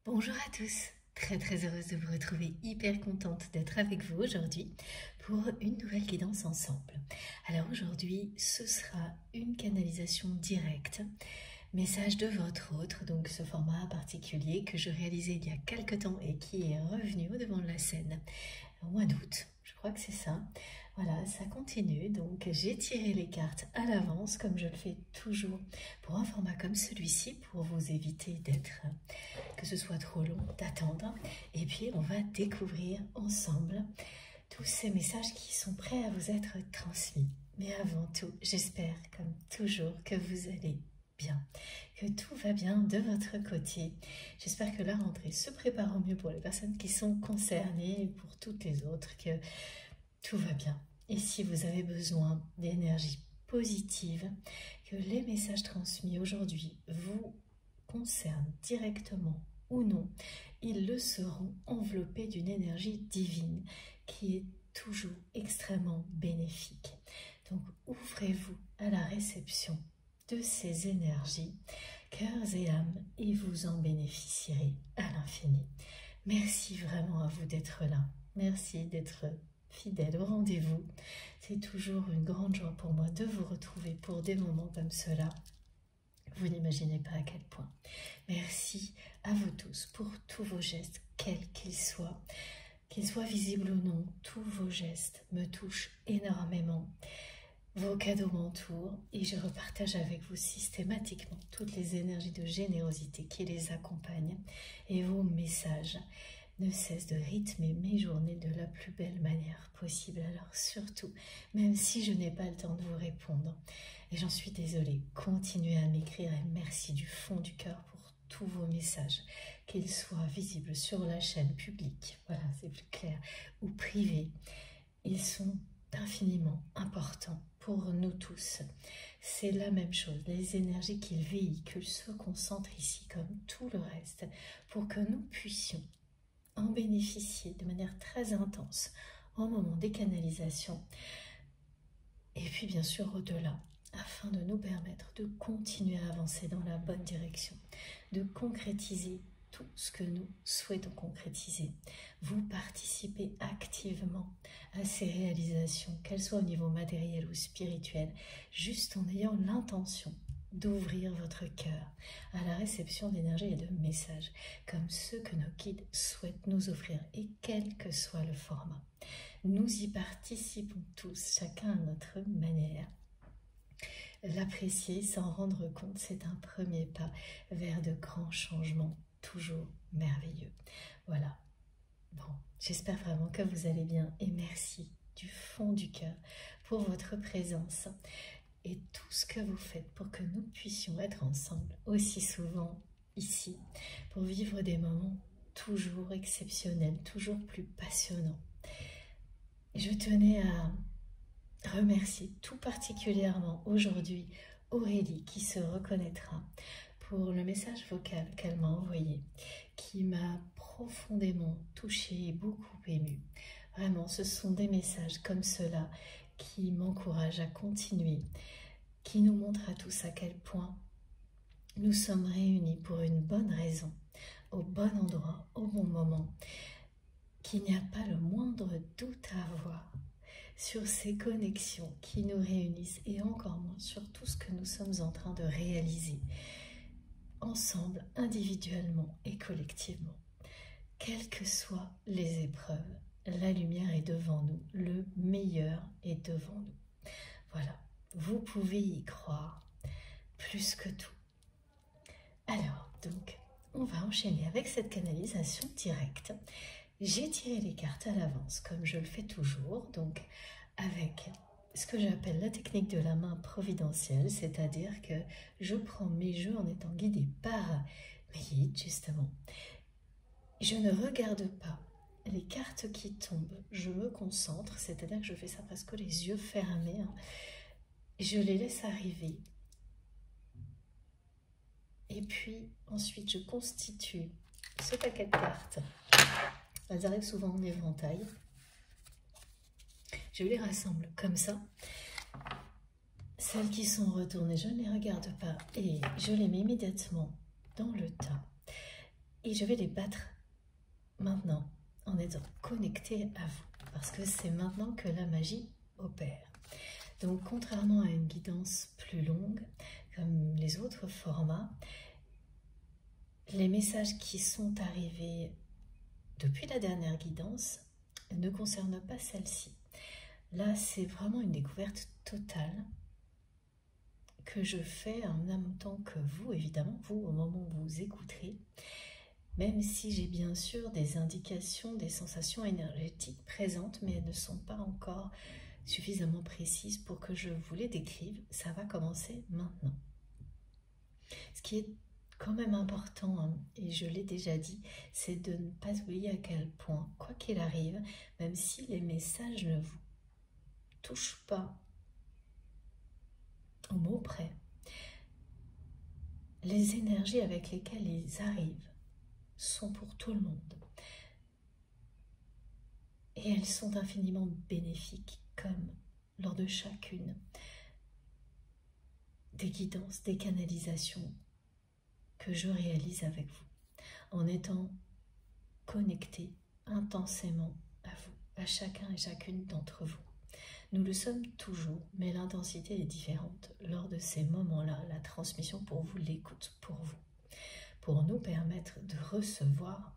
Bonjour à tous, très heureuse de vous retrouver, hyper contente d'être avec vous aujourd'hui pour une nouvelle guidance ensemble. Alors aujourd'hui, ce sera une canalisation directe, message de votre autre, donc ce format particulier que je réalisais il y a quelques temps et qui est revenu au devant de la scène au mois d'août, je crois que c'est ça. Voilà, ça continue, donc j'ai tiré les cartes à l'avance comme je le fais toujours pour un format comme celui-ci pour vous éviter que ce soit trop long d'attendre. Et puis on va découvrir ensemble tous ces messages qui sont prêts à vous être transmis. Mais avant tout, j'espère comme toujours que vous allez bien, que tout va bien de votre côté. J'espère que la rentrée se prépare au mieux pour les personnes qui sont concernées et pour toutes les autres, que tout va bien. Et si vous avez besoin d'énergie positive, que les messages transmis aujourd'hui vous concernent directement ou non, ils le seront enveloppés d'une énergie divine qui est toujours extrêmement bénéfique. Donc ouvrez-vous à la réception de ces énergies, cœurs et âmes, et vous en bénéficierez à l'infini. Merci vraiment à vous d'être là. Merci d'être fidèle au rendez-vous. C'est toujours une grande joie pour moi de vous retrouver pour des moments comme cela. Vous n'imaginez pas à quel point. Merci à vous tous pour tous vos gestes, quels qu'ils soient visibles ou non. Tous vos gestes me touchent énormément. Vos cadeaux m'entourent et je repartage avec vous systématiquement toutes les énergies de générosité qui les accompagnent, et vos messages ne cessent de rythmer mes journées de la plus belle manière possible. Alors surtout, même si je n'ai pas le temps de vous répondre, et j'en suis désolée, continuez à m'écrire et merci du fond du cœur pour tous vos messages, qu'ils soient visibles sur la chaîne publique, voilà, c'est plus clair, ou privés. Ils sont infiniment importants pour nous tous. C'est la même chose, les énergies qu'ils véhiculent se concentrent ici comme tout le reste pour que nous puissions en bénéficier de manière très intense au moment des canalisations et puis bien sûr au-delà, afin de nous permettre de continuer à avancer dans la bonne direction, de concrétiser tout ce que nous souhaitons concrétiser. Vous participez activement à ces réalisations, qu'elles soient au niveau matériel ou spirituel, juste en ayant l'intention d'ouvrir votre cœur à la réception d'énergie et de messages, comme ceux que nos guides souhaitent nous offrir, et quel que soit le format. Nous y participons tous, chacun à notre manière. L'apprécier, s'en rendre compte, c'est un premier pas vers de grands changements, toujours merveilleux. Voilà. Bon, j'espère vraiment que vous allez bien et merci du fond du cœur pour votre présence et tout ce que vous faites pour que nous puissions être ensemble aussi souvent ici pour vivre des moments toujours exceptionnels, toujours plus passionnants. Et je tenais à remercier tout particulièrement aujourd'hui Aurélie qui se reconnaîtra pour le message vocal qu'elle m'a envoyé, qui m'a profondément touchée et beaucoup émue. Vraiment, ce sont des messages comme cela qui m'encouragent à continuer, qui nous montrent à tous à quel point nous sommes réunis pour une bonne raison, au bon endroit, au bon moment, qu'il n'y a pas le moindre doute à avoir sur ces connexions qui nous réunissent et encore moins sur tout ce que nous sommes en train de réaliser ensemble, individuellement et collectivement. Quelles que soient les épreuves, la lumière est devant nous, le meilleur est devant nous. Voilà, vous pouvez y croire plus que tout. Alors, donc, on va enchaîner avec cette canalisation directe. J'ai tiré les cartes à l'avance, comme je le fais toujours, donc avec ce que j'appelle la technique de la main providentielle, c'est-à-dire que je prends mes jeux en étant guidée par mes guides, justement. Je ne regarde pas les cartes qui tombent, je me concentre, c'est-à-dire que je fais ça presque les yeux fermés, hein. Je les laisse arriver. Et puis, ensuite, je constitue ce paquet de cartes. Elles arrivent souvent en éventail. Je les rassemble comme ça. Celles qui sont retournées, je ne les regarde pas et je les mets immédiatement dans le tas. Et je vais les battre maintenant en étant connecté à vous, parce que c'est maintenant que la magie opère. Donc contrairement à une guidance plus longue, comme les autres formats, les messages qui sont arrivés depuis la dernière guidance ne concernent pas celle-ci. Là, c'est vraiment une découverte totale que je fais en même temps que vous, évidemment, vous, au moment où vous écouterez, même si j'ai bien sûr des indications, des sensations énergétiques présentes, mais elles ne sont pas encore suffisamment précises pour que je vous les décrive. Ça va commencer maintenant. Ce qui est quand même important, hein, et je l'ai déjà dit, c'est de ne pas oublier à quel point, quoi qu'il arrive, même si les messages ne vous touchent pas au mot près, les énergies avec lesquelles ils arrivent sont pour tout le monde. Et elles sont infiniment bénéfiques, comme lors de chacune des guidances, des canalisations que je réalise avec vous, en étant connecté intensément à vous, à chacun et chacune d'entre vous. Nous le sommes toujours, mais l'intensité est différente. Lors de ces moments-là, la transmission pour vous, l'écoute pour vous, pour nous permettre de recevoir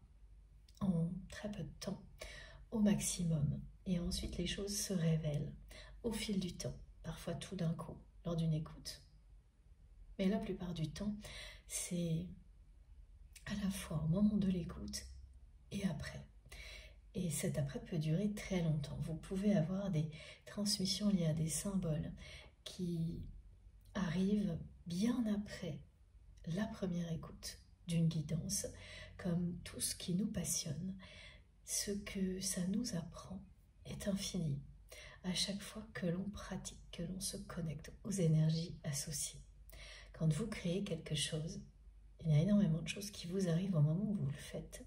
en très peu de temps, au maximum. Et ensuite, les choses se révèlent au fil du temps, parfois tout d'un coup, lors d'une écoute. Mais la plupart du temps, c'est à la fois au moment de l'écoute et après. Et cet après peut durer très longtemps. Vous pouvez avoir des transmissions liées à des symboles qui arrivent bien après la première écoute d'une guidance, comme tout ce qui nous passionne. Ce que ça nous apprend est infini à chaque fois que l'on pratique, que l'on se connecte aux énergies associées. Quand vous créez quelque chose, il y a énormément de choses qui vous arrivent au moment où vous le faites,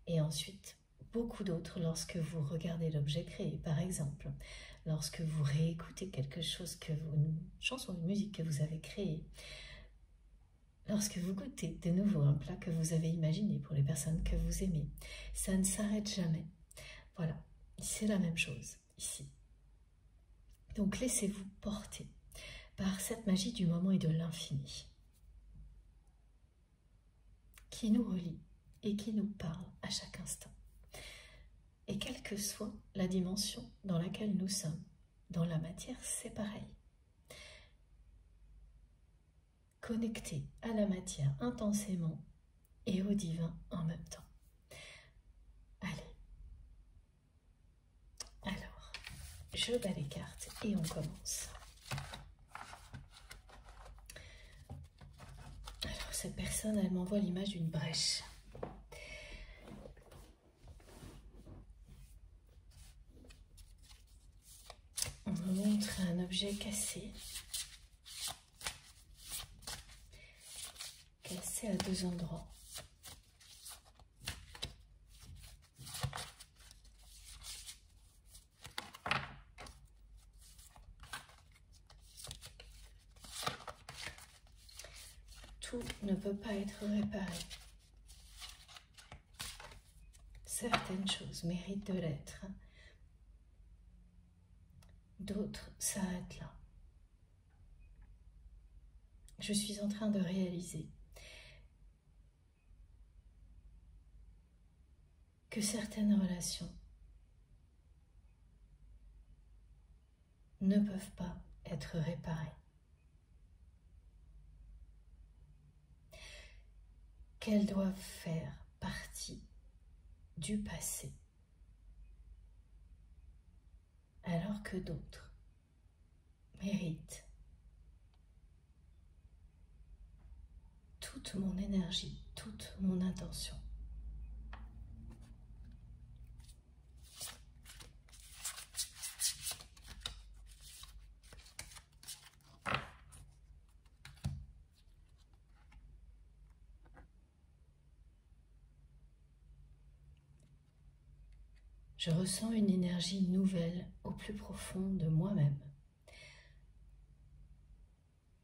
et ensuite beaucoup d'autres lorsque vous regardez l'objet créé. Par exemple, lorsque vous réécoutez quelque chose, une chanson, une musique que vous avez créée, lorsque vous goûtez de nouveau un plat que vous avez imaginé pour les personnes que vous aimez, ça ne s'arrête jamais. Voilà, c'est la même chose ici. Donc laissez-vous porter par cette magie du moment et de l'infini qui nous relie et qui nous parle à chaque instant. Et quelle que soit la dimension dans laquelle nous sommes, dans la matière, c'est pareil. Connecté à la matière intensément et au divin en même temps. Allez. Alors, je bats les cartes et on commence. Alors, cette personne, elle m'envoie l'image d'une brèche. On me montre un objet cassé. Cassé à deux endroits. Tout ne peut pas être réparé. Certaines choses méritent de l'être. D'autres s'arrêtent là. Je suis en train de réaliser que certaines relations ne peuvent pas être réparées. Qu'elles doivent faire partie du passé, alors que d'autres méritent toute mon énergie, toute mon intention. Je ressens une énergie nouvelle au plus profond de moi-même,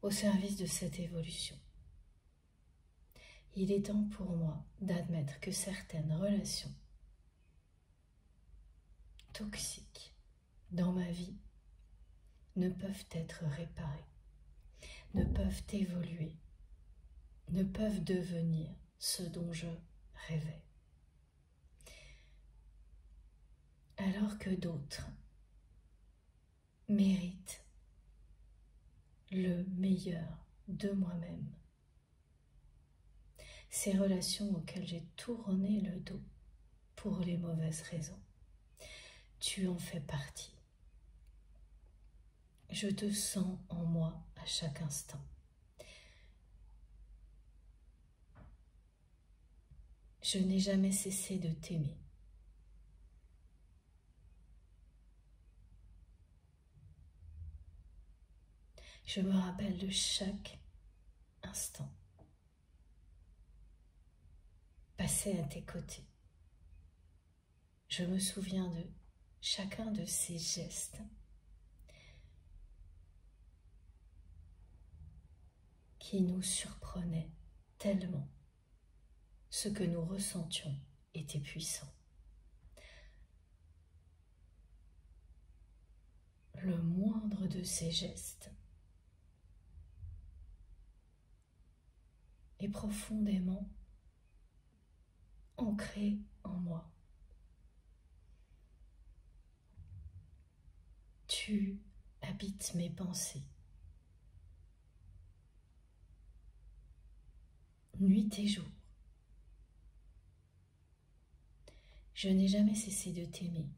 au service de cette évolution. il est temps pour moi d'admettre que certaines relations toxiques dans ma vie ne peuvent être réparées, ne peuvent évoluer, ne peuvent devenir ce dont je rêvais. Alors que d'autres méritent le meilleur de moi-même. Ces relations auxquelles j'ai tourné le dos pour les mauvaises raisons. Tu en fais partie. Je te sens en moi à chaque instant. Je n'ai jamais cessé de t'aimer. Je me rappelle de chaque instant passé à tes côtés. Je me souviens de chacun de ces gestes qui nous surprenaient tellement. Ce que nous ressentions était puissant. Le moindre de ces gestes est profondément ancré en moi. Tu habites mes pensées. Nuit et jour. Je n'ai jamais cessé de t'aimer.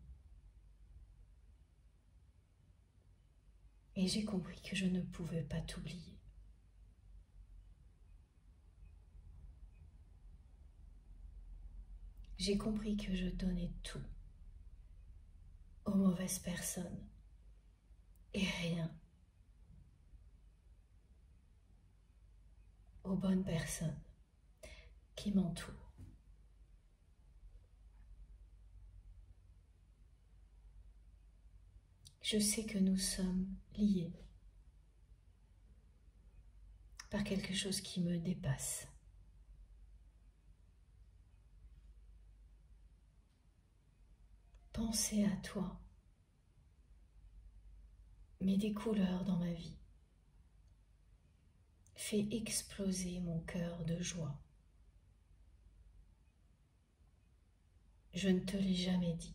Et j'ai compris que je ne pouvais pas t'oublier. J'ai compris que je donnais tout aux mauvaises personnes et rien aux bonnes personnes qui m'entourent. Je sais que nous sommes liés par quelque chose qui me dépasse. Penser à toi met des couleurs dans ma vie, fait exploser mon cœur de joie. Je ne te l'ai jamais dit,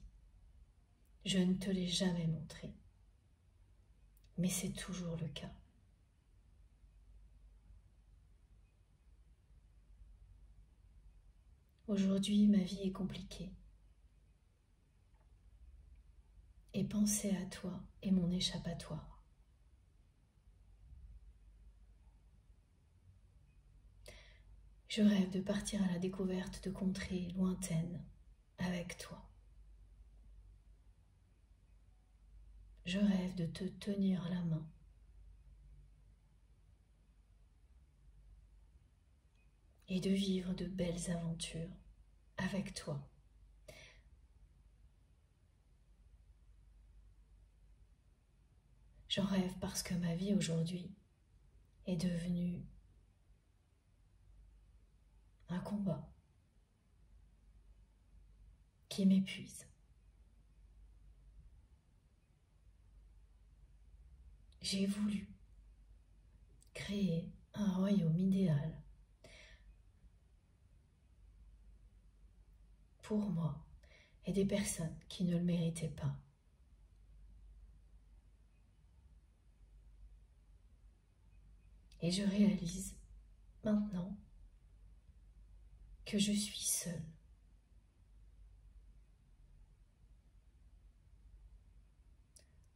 je ne te l'ai jamais montré, mais c'est toujours le cas. Aujourd'hui, ma vie est compliquée. Et penser à toi est mon échappatoire. Je rêve de partir à la découverte de contrées lointaines avec toi. Je rêve de te tenir la main. Et de vivre de belles aventures avec toi. J'en rêve parce que ma vie aujourd'hui est devenue un combat qui m'épuise. J'ai voulu créer un royaume idéal pour moi et des personnes qui ne le méritaient pas. Et je réalise maintenant que je suis seule.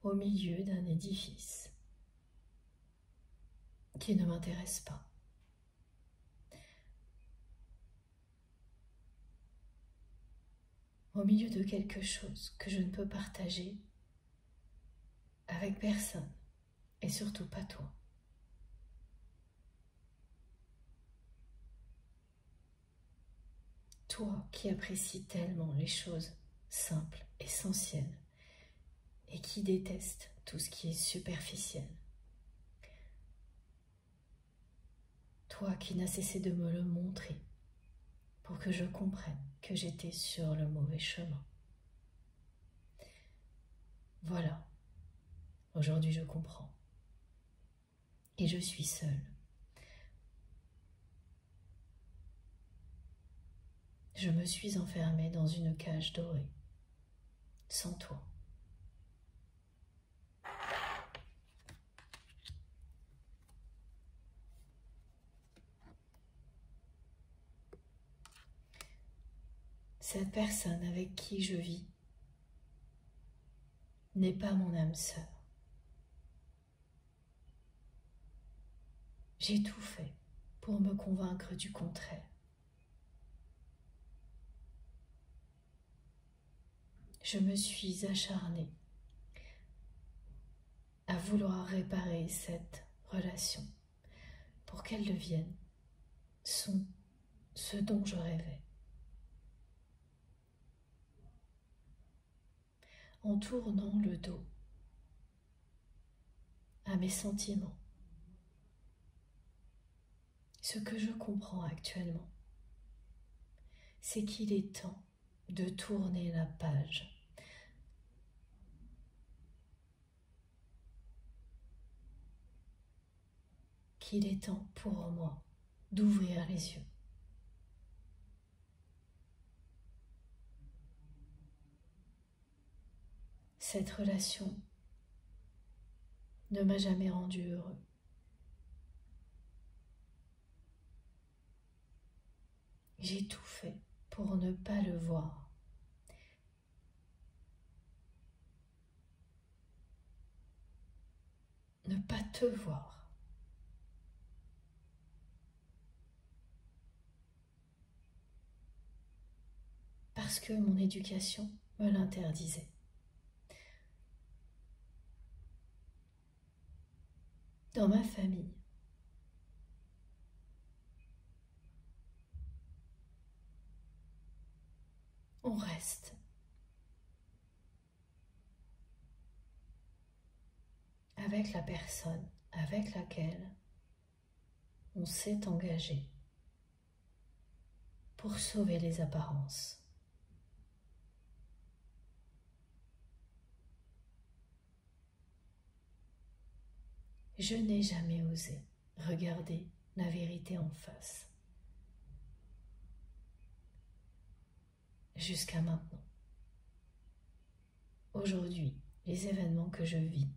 Au milieu d'un édifice qui ne m'intéresse pas. Au milieu de quelque chose que je ne peux partager avec personne et surtout pas toi. Toi qui apprécies tellement les choses simples, essentielles et qui déteste tout ce qui est superficiel. Toi qui n'as cessé de me le montrer pour que je comprenne que j'étais sur le mauvais chemin. Voilà, aujourd'hui je comprends. Et je suis seule. Je me suis enfermée dans une cage dorée, sans toi. Cette personne avec qui je vis n'est pas mon âme sœur. J'ai tout fait pour me convaincre du contraire. Je me suis acharnée à vouloir réparer cette relation pour qu'elle devienne ce dont je rêvais. En tournant le dos à mes sentiments, ce que je comprends actuellement, c'est qu'il est temps de tourner la page. Qu'il est temps pour moi d'ouvrir les yeux. Cette relation ne m'a jamais rendu heureux. J'ai tout fait pour ne pas le voir. Ne pas te voir. Parce que mon éducation me l'interdisait. Dans ma famille, on reste avec la personne avec laquelle on s'est engagé pour sauver les apparences. Je n'ai jamais osé regarder la vérité en face. Jusqu'à maintenant. Aujourd'hui, les événements que je vis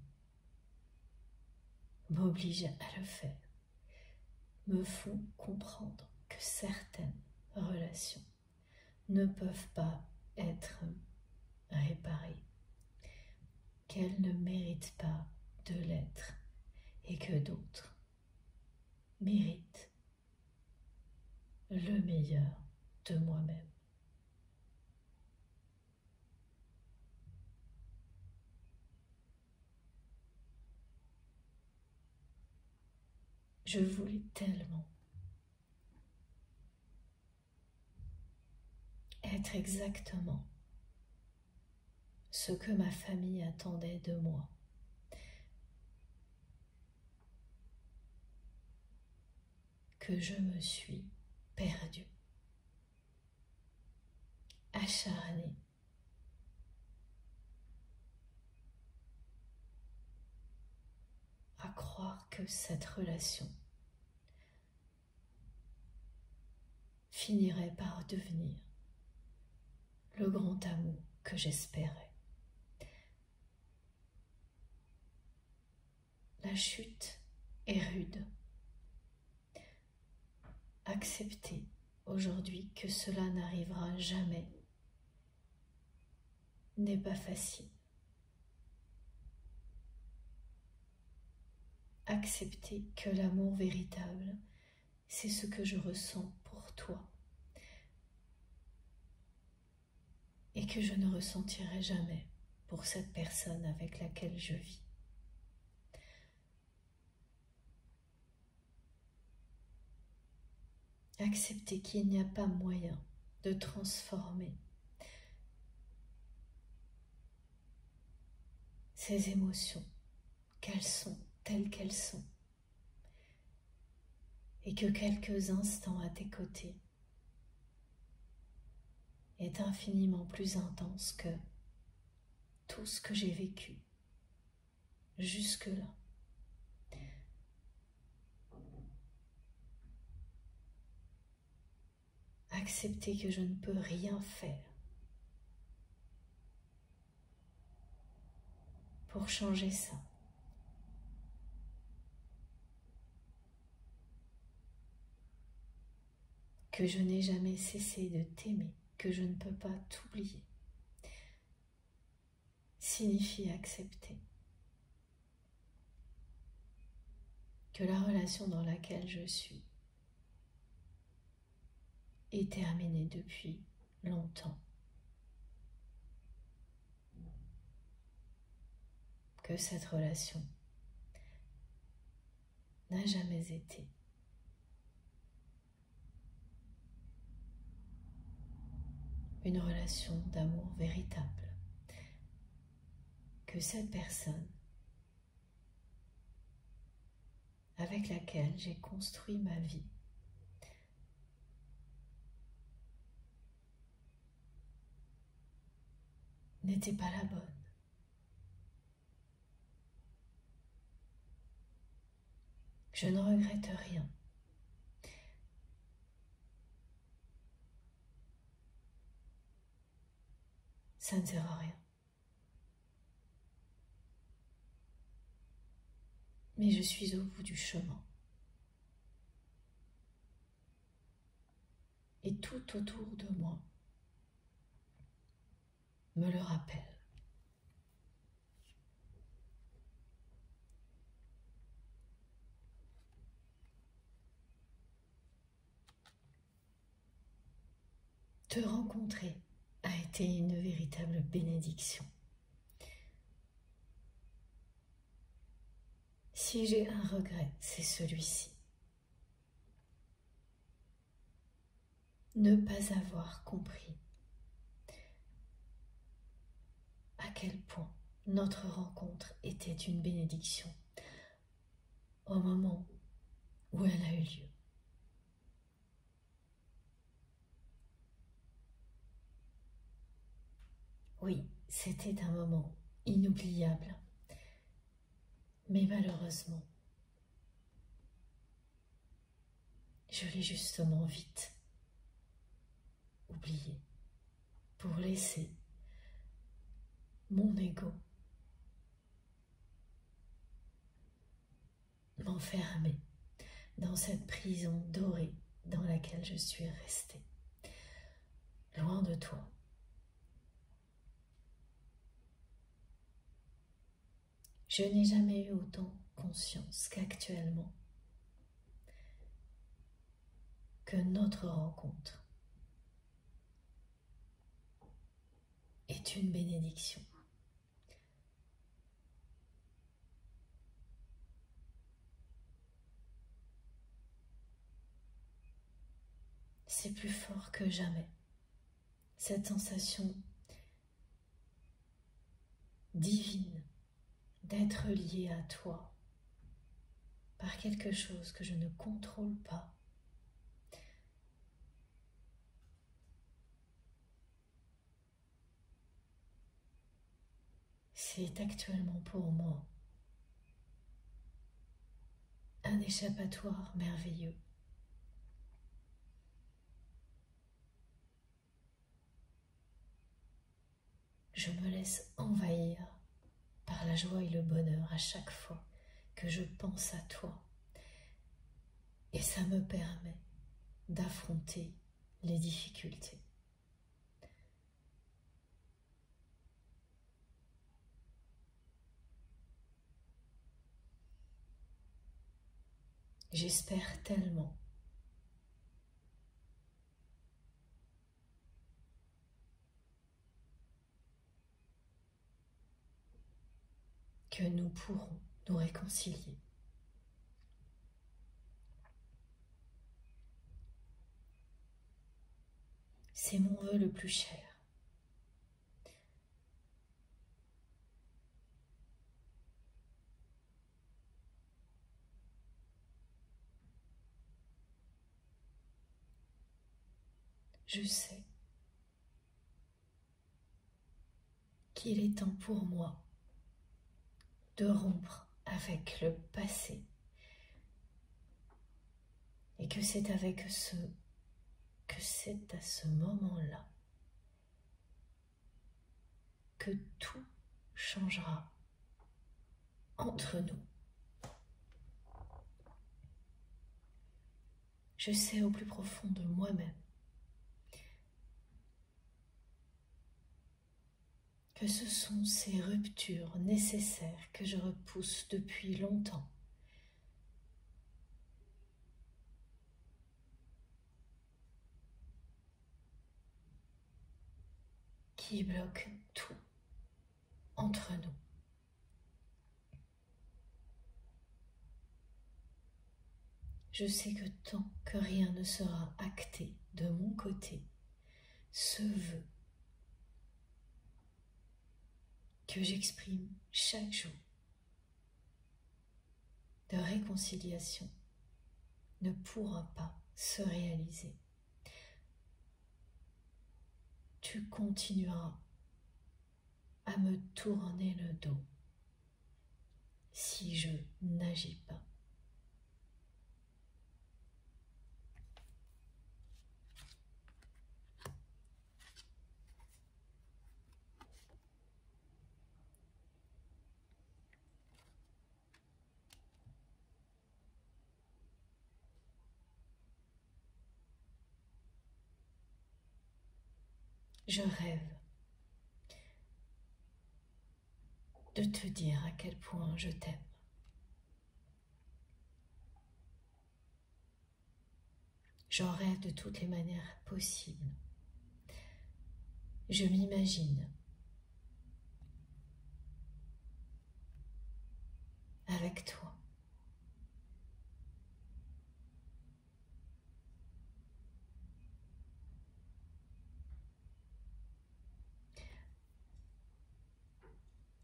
m'obligent à le faire, me font comprendre que certaines relations ne peuvent pas être réparées, qu'elles ne méritent pas de l'être et que d'autres méritent le meilleur de moi-même. Je voulais tellement être exactement ce que ma famille attendait de moi. Que je me suis perdue, acharnée, à croire que cette relation finirait par devenir le grand amour que j'espérais. La chute est rude. Accepter aujourd'hui que cela n'arrivera jamais n'est pas facile. Accepter que l'amour véritable, c'est ce que je ressens pour toi et que je ne ressentirai jamais pour cette personne avec laquelle je vis. Accepter qu'il n'y a pas moyen de transformer ces émotions, qu'elles sont telles qu'elles sont, et que quelques instants à tes côtés est infiniment plus intense que tout ce que j'ai vécu jusque-là. Accepter que je ne peux rien faire pour changer ça. Que je n'ai jamais cessé de t'aimer, que je ne peux pas t'oublier, signifie accepter que la relation dans laquelle je suis est terminée depuis longtemps, que cette relation n'a jamais été une relation d'amour véritable, que cette personne avec laquelle j'ai construit ma vie n'était pas la bonne. Je ne regrette rien. Ça ne sert à rien. Mais je suis au bout du chemin. Et tout autour de moi me le rappelle. Te rencontrer a été une véritable bénédiction. Si j'ai un regret, c'est celui-ci. Ne pas avoir compris à quel point notre rencontre était une bénédiction au moment où elle a eu lieu. Oui, c'était un moment inoubliable, mais malheureusement, je l'ai justement vite oublié pour laisser mon ego m'enfermer dans cette prison dorée dans laquelle je suis restée, loin de toi. Je n'ai jamais eu autant conscience qu'actuellement que notre rencontre est une bénédiction. C'est plus fort que jamais, cette sensation divine d'être lié à toi par quelque chose que je ne contrôle pas. C'est actuellement pour moi un échappatoire merveilleux. Je me laisse envahir par la joie et le bonheur à chaque fois que je pense à toi. Et ça me permet d'affronter les difficultés. J'espère tellement que nous pourrons nous réconcilier. C'est mon vœu le plus cher. Je sais qu'il est temps pour moi de rompre avec le passé et que c'est à ce moment-là que tout changera entre nous. Je sais au plus profond de moi-même que ce sont ces ruptures nécessaires que je repousse depuis longtemps. Qui bloquent tout entre nous. Je sais que tant que rien ne sera acté de mon côté, ce vœu que j'exprime chaque jour de réconciliation ne pourra pas se réaliser. Tu continueras à me tourner le dos si je n'agis pas. Je rêve de te dire à quel point je t'aime. J'en rêve de toutes les manières possibles. Je m'imagine avec toi.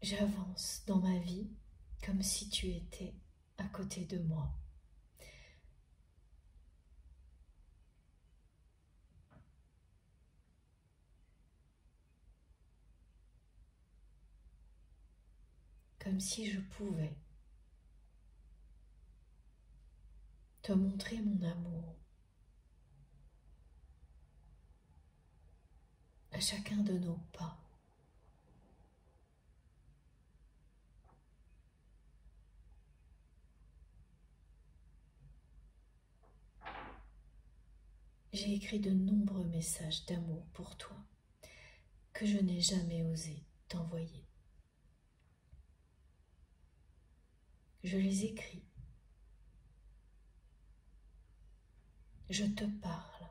J'avance dans ma vie comme si tu étais à côté de moi. Comme si je pouvais te montrer mon amour à chacun de nos pas. J'ai écrit de nombreux messages d'amour pour toi que je n'ai jamais osé t'envoyer. Je les écris. Je te parle.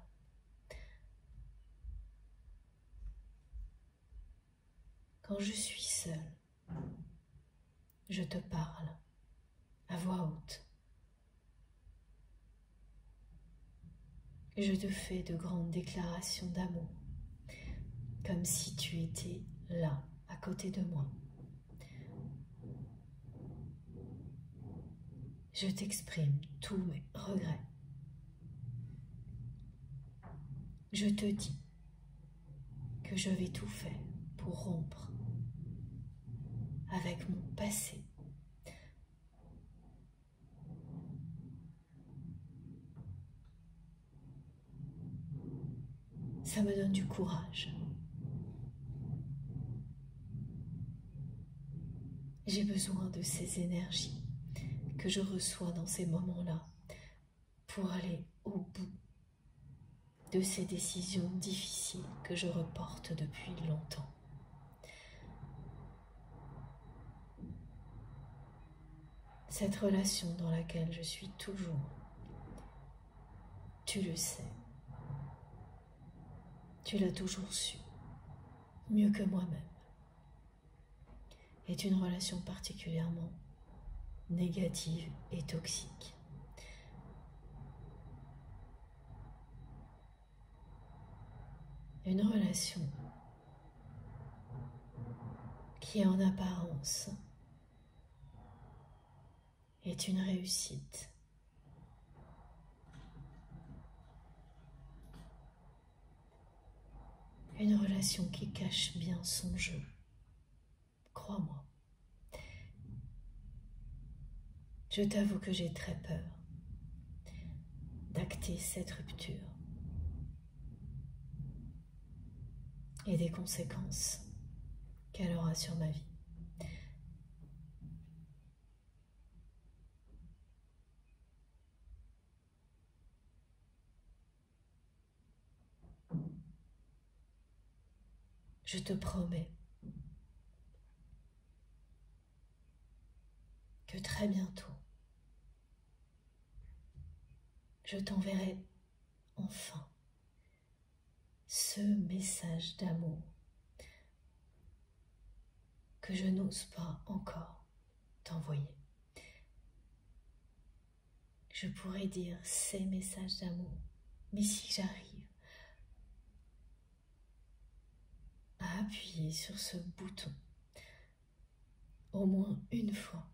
Quand je suis seule, je te parle à voix haute. Je te fais de grandes déclarations d'amour, comme si tu étais là, à côté de moi. Je t'exprime tous mes regrets. Je te dis que je vais tout faire pour rompre avec mon passé. Ça me donne du courage. J'ai besoin de ces énergies que je reçois dans ces moments-là pour aller au bout de ces décisions difficiles que je reporte depuis longtemps. Cette relation dans laquelle je suis toujours, tu le sais, tu l'as toujours su, mieux que moi-même, est une relation particulièrement négative et toxique. Une relation qui en apparence est une réussite. Une relation qui cache bien son jeu. crois-moi. Je t'avoue que j'ai très peur d'acter cette rupture et des conséquences qu'elle aura sur ma vie. Je te promets que très bientôt, je t'enverrai enfin ce message d'amour que je n'ose pas encore t'envoyer. Je pourrais dire ces messages d'amour, mais si j'arrive à appuyer sur ce bouton au moins une fois,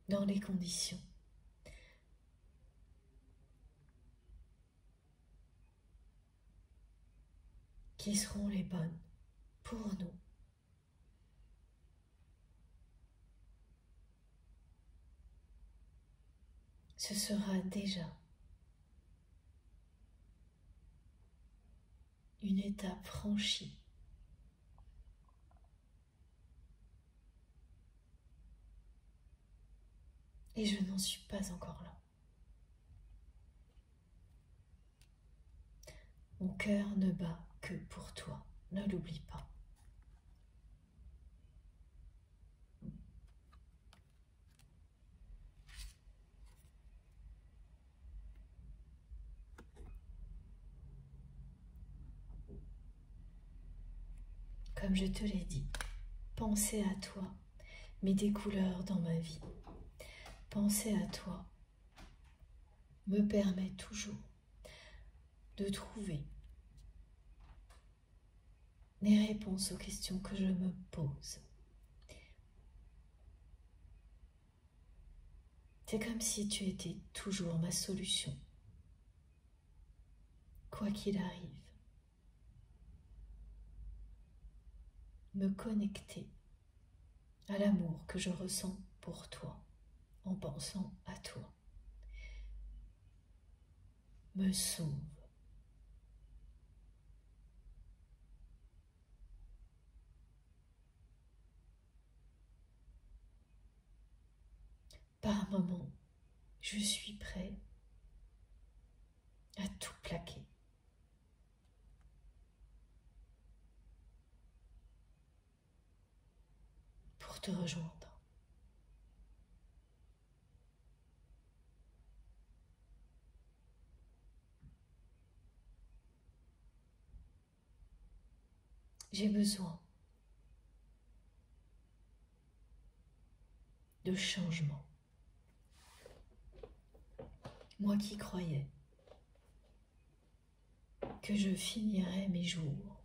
dans les conditions qui seront les bonnes pour nous, ce sera déjà une étape franchie et je n'en suis pas encore là. Mon cœur ne bat que pour toi, ne l'oublie pas. Comme je te l'ai dit, penser à toi met des couleurs dans ma vie. Penser à toi me permet toujours de trouver les réponses aux questions que je me pose. C'est comme si tu étais toujours ma solution, quoi qu'il arrive. Me connecter à l'amour que je ressens pour toi en pensant à toi me sauve. Par moments, je suis prêt à tout plaquer pour te rejoindre. J'ai besoin de changement. Moi qui croyais que je finirais mes jours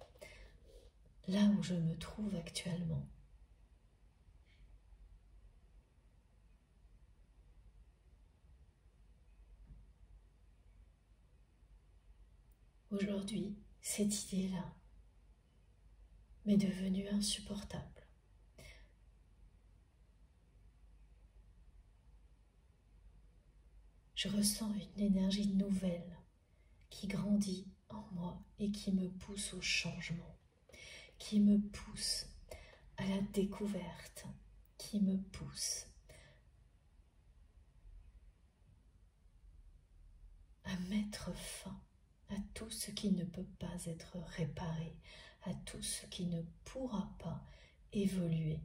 là où je me trouve actuellement, aujourd'hui, cette idée-là m'est devenue insupportable. Je ressens une énergie nouvelle qui grandit en moi et qui me pousse au changement, qui me pousse à la découverte, qui me pousse à mettre fin à tout ce qui ne peut pas être réparé, à tout ce qui ne pourra pas évoluer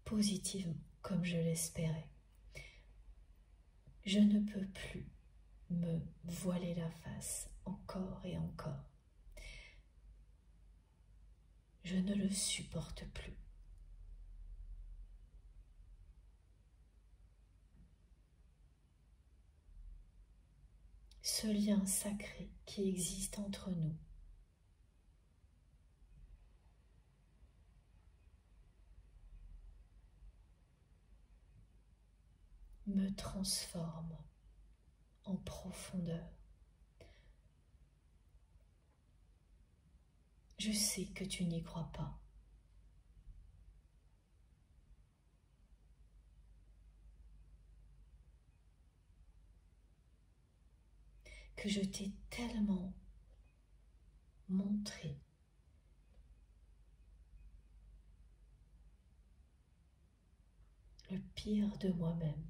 positivement comme je l'espérais. Je ne peux plus me voiler la face encore et encore. Je ne le supporte plus. Ce lien sacré qui existe entre nous me transforme en profondeur. Je sais que tu n'y crois pas. Que je t'ai tellement montré le pire de moi-même.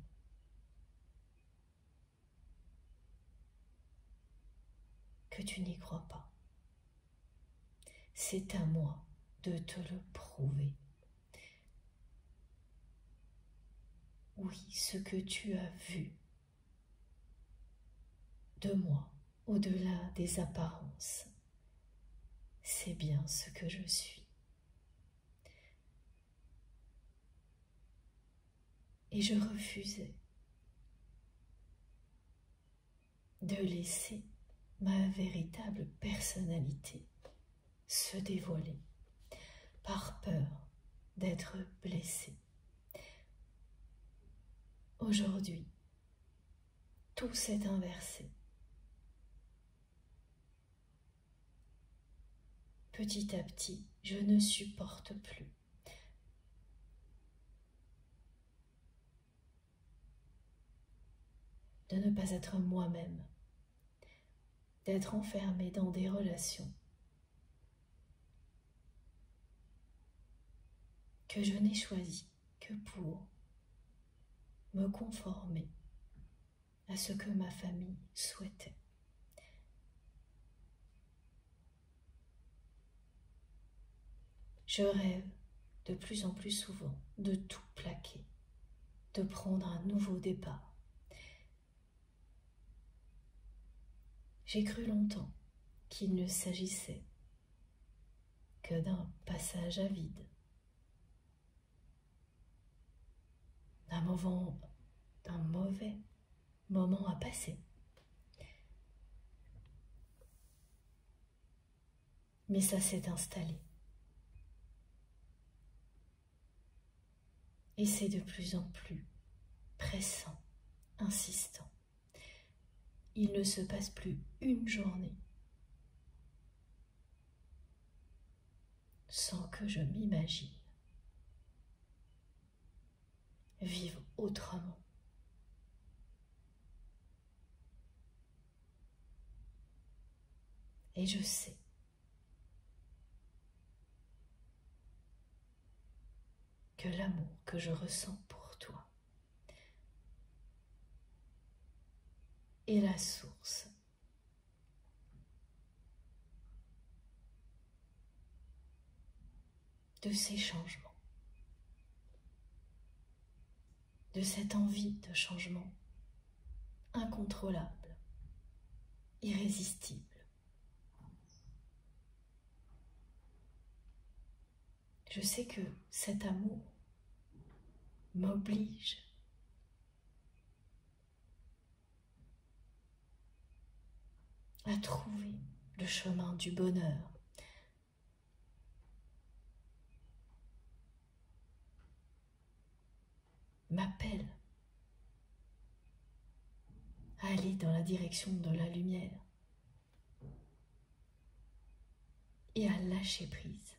Que tu n'y crois pas. C'est à moi de te le prouver. Oui, ce que tu as vu de moi, au-delà des apparences, c'est bien ce que je suis. Et je refusais de laisser ma véritable personnalité se dévoiler par peur d'être blessée. Aujourd'hui, tout s'est inversé. Petit à petit, je ne supporte plus de ne pas être moi-même, d'être enfermée dans des relations que je n'ai choisies que pour me conformer à ce que ma famille souhaitait. Je rêve de plus en plus souvent de tout plaquer, de prendre un nouveau départ. J'ai cru longtemps qu'il ne s'agissait que d'un passage à vide, d'un mauvais moment à passer. Mais ça s'est installé. Et c'est de plus en plus pressant, insistant. Il ne se passe plus une journée sans que je m'imagine vivre autrement. Et je sais que l'amour que je ressens pour toi est la source de ces changements, de cette envie de changement incontrôlable, irrésistible. Je sais que cet amour m'oblige à trouver le chemin du bonheur, m'appelle à aller dans la direction de la lumière et à lâcher prise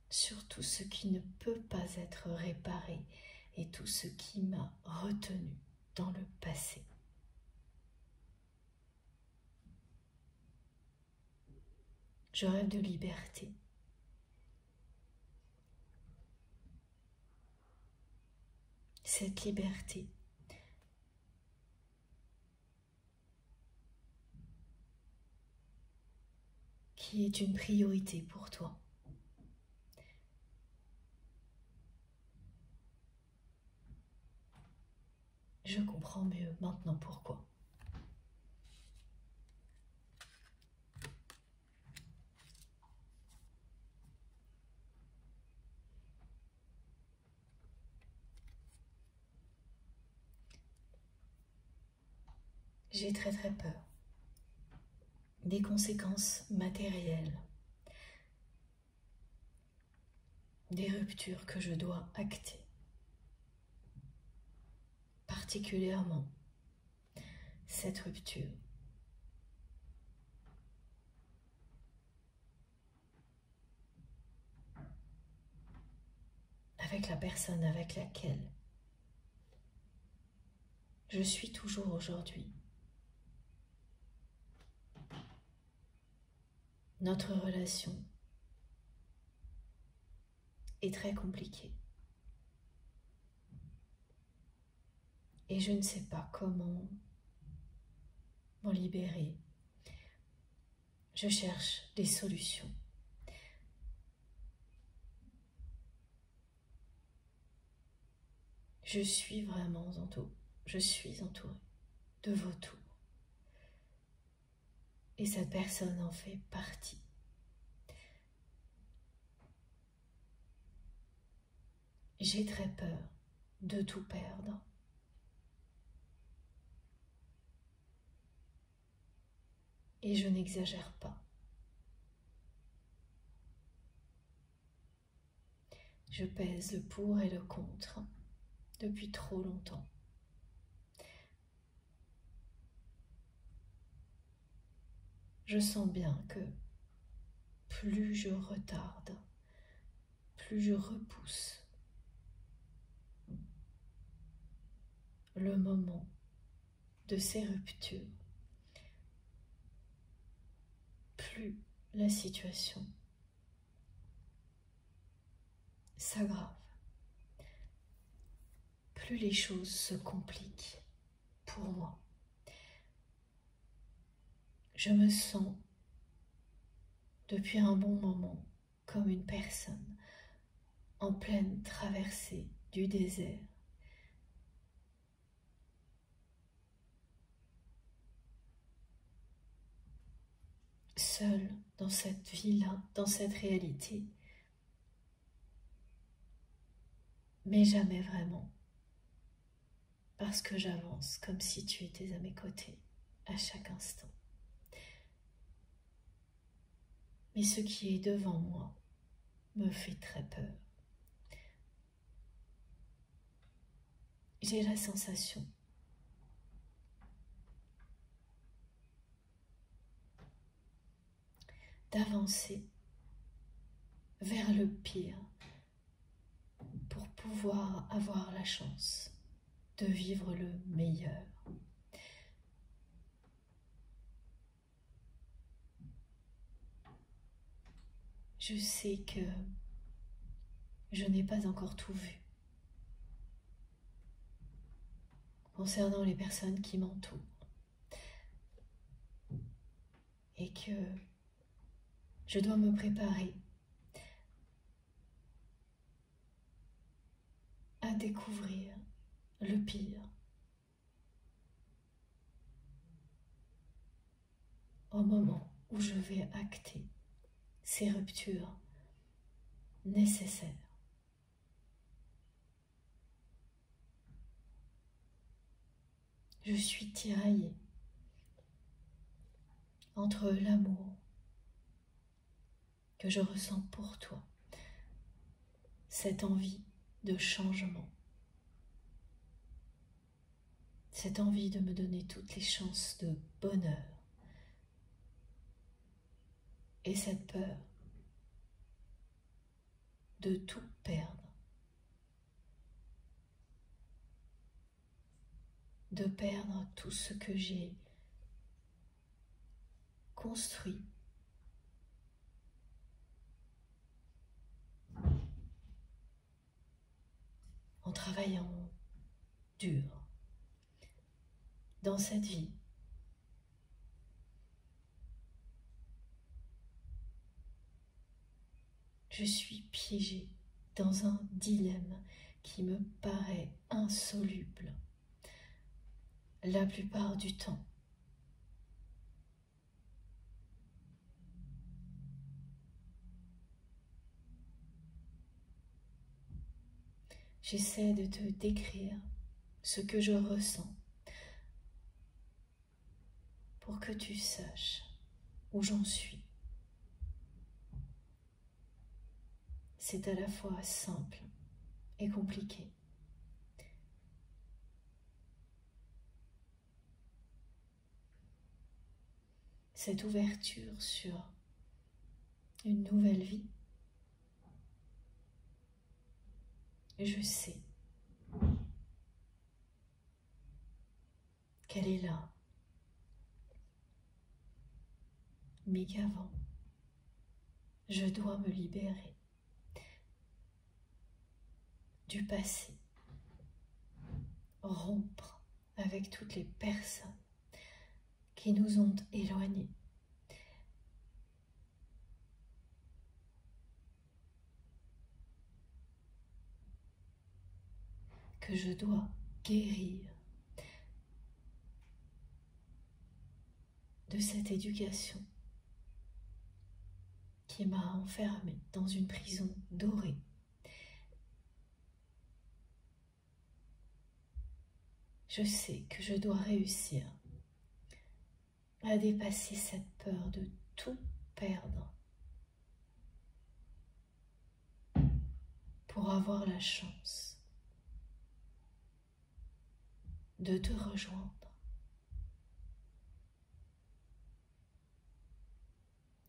sur tout ce qui ne peut pas être réparé et tout ce qui m'a retenu dans le passé. Je rêve de liberté. Cette liberté qui est une priorité pour toi. Je comprends mieux maintenant pourquoi. J'ai très peur des conséquences matérielles, des ruptures que je dois acter, particulièrement cette rupture avec la personne avec laquelle je suis toujours aujourd'hui. Notre relation est très compliquée. Et je ne sais pas comment m'en libérer. Je cherche des solutions. Je suis vraiment entourée de vautours. Et cette personne en fait partie. J'ai très peur de tout perdre. Et je n'exagère pas. Je pèse le pour et le contre depuis trop longtemps. Je sens bien que plus je retarde, plus je repousse le moment de ces ruptures, plus la situation s'aggrave, plus les choses se compliquent pour moi. Je me sens depuis un bon moment comme une personne en pleine traversée du désert. Seule dans cette vie-là, dans cette réalité, mais jamais vraiment, parce que j'avance comme si tu étais à mes côtés à chaque instant. Mais ce qui est devant moi me fait très peur. J'ai la sensation d'avancer vers le pire pour pouvoir avoir la chance de vivre le meilleur. Je sais que je n'ai pas encore tout vu concernant les personnes qui m'entourent et que je dois me préparer à découvrir le pire au moment où je vais acter ces ruptures nécessaires. Je suis tiraillée entre l'amour que je ressens pour toi, cette envie de changement, cette envie de me donner toutes les chances de bonheur et cette peur de tout perdre, de perdre tout ce que j'ai construit en travaillant dur dans cette vie. Je suis piégée dans un dilemme qui me paraît insoluble la plupart du temps. J'essaie de te décrire ce que je ressens pour que tu saches où j'en suis. C'est à la fois simple et compliqué. Cette ouverture sur une nouvelle vie Je sais qu'elle est là, mais qu'avant, je dois me libérer du passé, rompre avec toutes les personnes qui nous ont éloignés. Que je dois guérir de cette éducation qui m'a enfermée dans une prison dorée. Je sais que je dois réussir à dépasser cette peur de tout perdre pour avoir la chance de te rejoindre,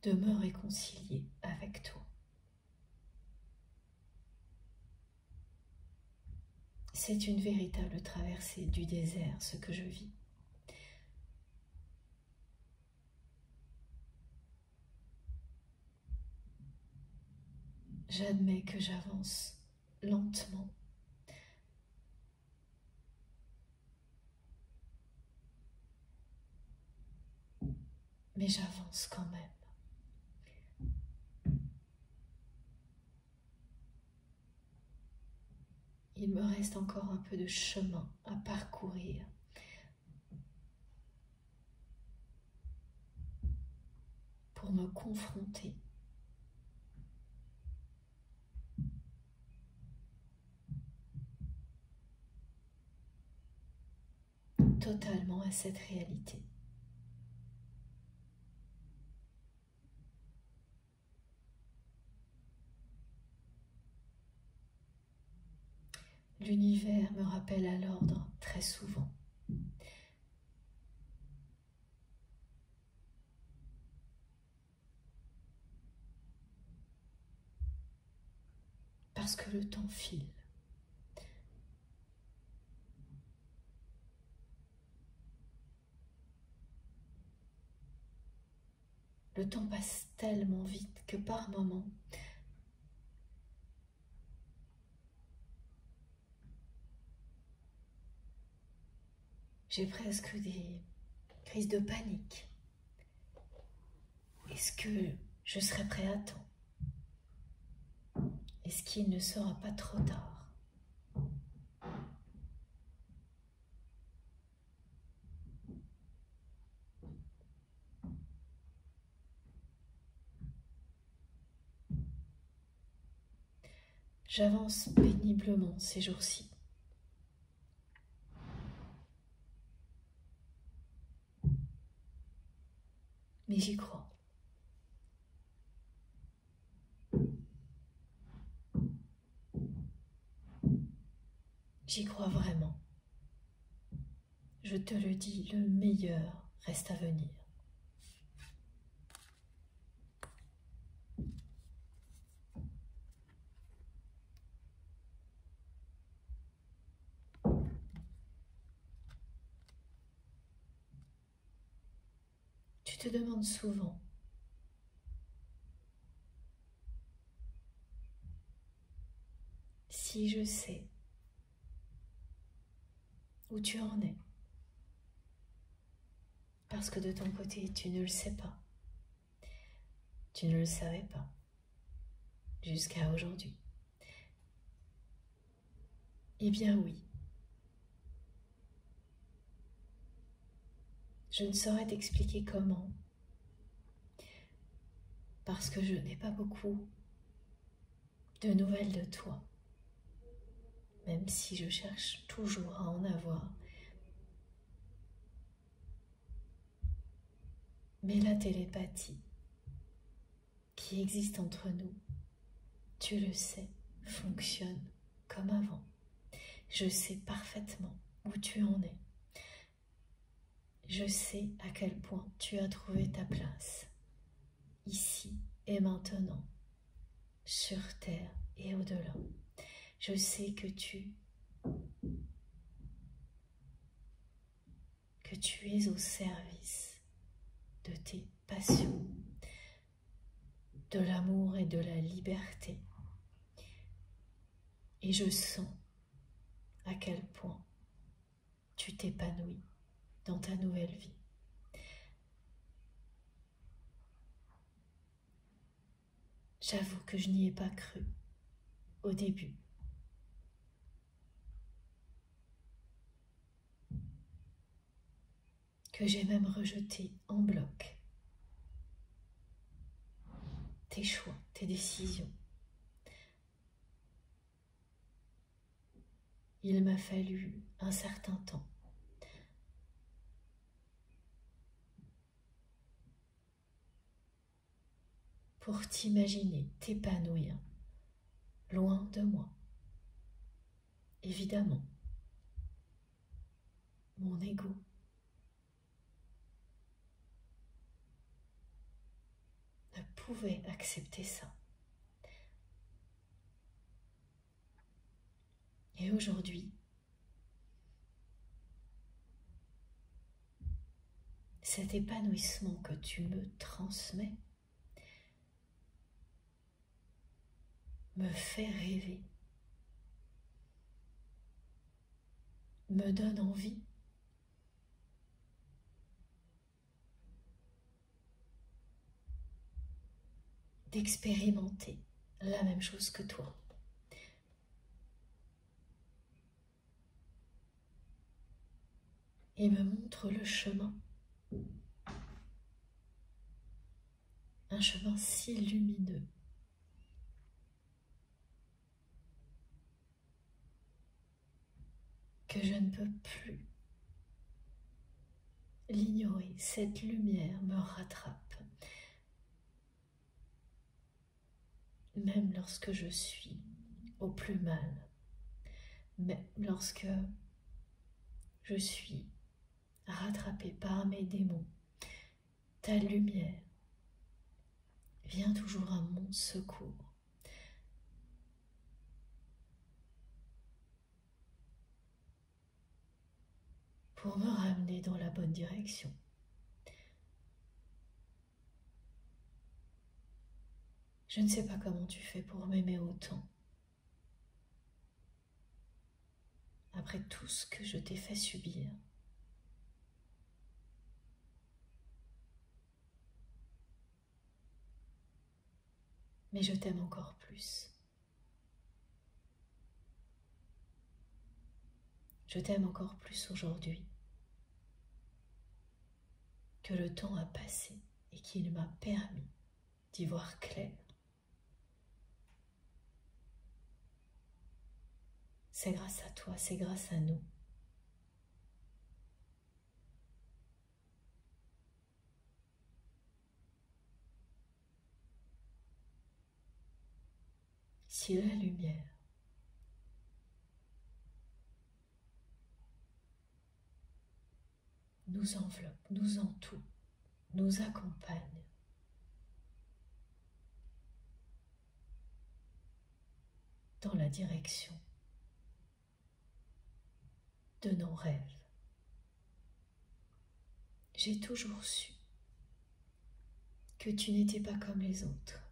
de me réconcilier avec toi. C'est une véritable traversée du désert, ce que je vis. J'admets que j'avance lentement. Mais j'avance quand même. Il me reste encore un peu de chemin à parcourir pour me confronter totalement à cette réalité. L'univers me rappelle à l'ordre très souvent. Parce que le temps file. Le temps passe tellement vite que par moments, j'ai presque des crises de panique. Est-ce que je serai prêt à temps? Est-ce qu'il ne sera pas trop tard? J'avance péniblement ces jours-ci. Mais j'y crois. J'y crois vraiment. Je te le dis, le meilleur reste à venir. Tu te demandes souvent si je sais où tu en es. Parce que de ton côté, tu ne le sais pas. Tu ne le savais pas jusqu'à aujourd'hui. Eh bien oui. Je ne saurais t'expliquer comment, parce que je n'ai pas beaucoup de nouvelles de toi, même si je cherche toujours à en avoir. Mais la télépathie qui existe entre nous, tu le sais, fonctionne comme avant. Je sais parfaitement où tu en es. Je sais à quel point tu as trouvé ta place, ici et maintenant, sur Terre et au-delà. Je sais que tu es au service de tes passions, de l'amour et de la liberté. Et je sens à quel point tu t'épanouis dans ta nouvelle vie. J'avoue que je n'y ai pas cru au début. Que j'ai même rejeté en bloc tes choix, tes décisions. Il m'a fallu un certain temps pour t'imaginer t'épanouir loin de moi. Évidemment, mon ego ne pouvait accepter ça. Et aujourd'hui, cet épanouissement que tu me transmets me fait rêver, me donne envie d'expérimenter la même chose que toi. Et me montre le chemin, un chemin si lumineux que je ne peux plus l'ignorer. Cette lumière me rattrape, même lorsque je suis au plus mal, même lorsque je suis rattrapée par mes démons. Ta lumière vient toujours à mon secours. Pour me ramener dans la bonne direction. Je ne sais pas comment tu fais pour m'aimer autant. Après tout ce que je t'ai fait subir. Mais je t'aime encore plus. Je t'aime encore plus aujourd'hui que le temps a passé et qu'il m'a permis d'y voir clair. C'est grâce à toi, c'est grâce à nous. Si la lumière nous enveloppe, nous entoure, nous accompagne, dans la direction de nos rêves. J'ai toujours su que tu n'étais pas comme les autres,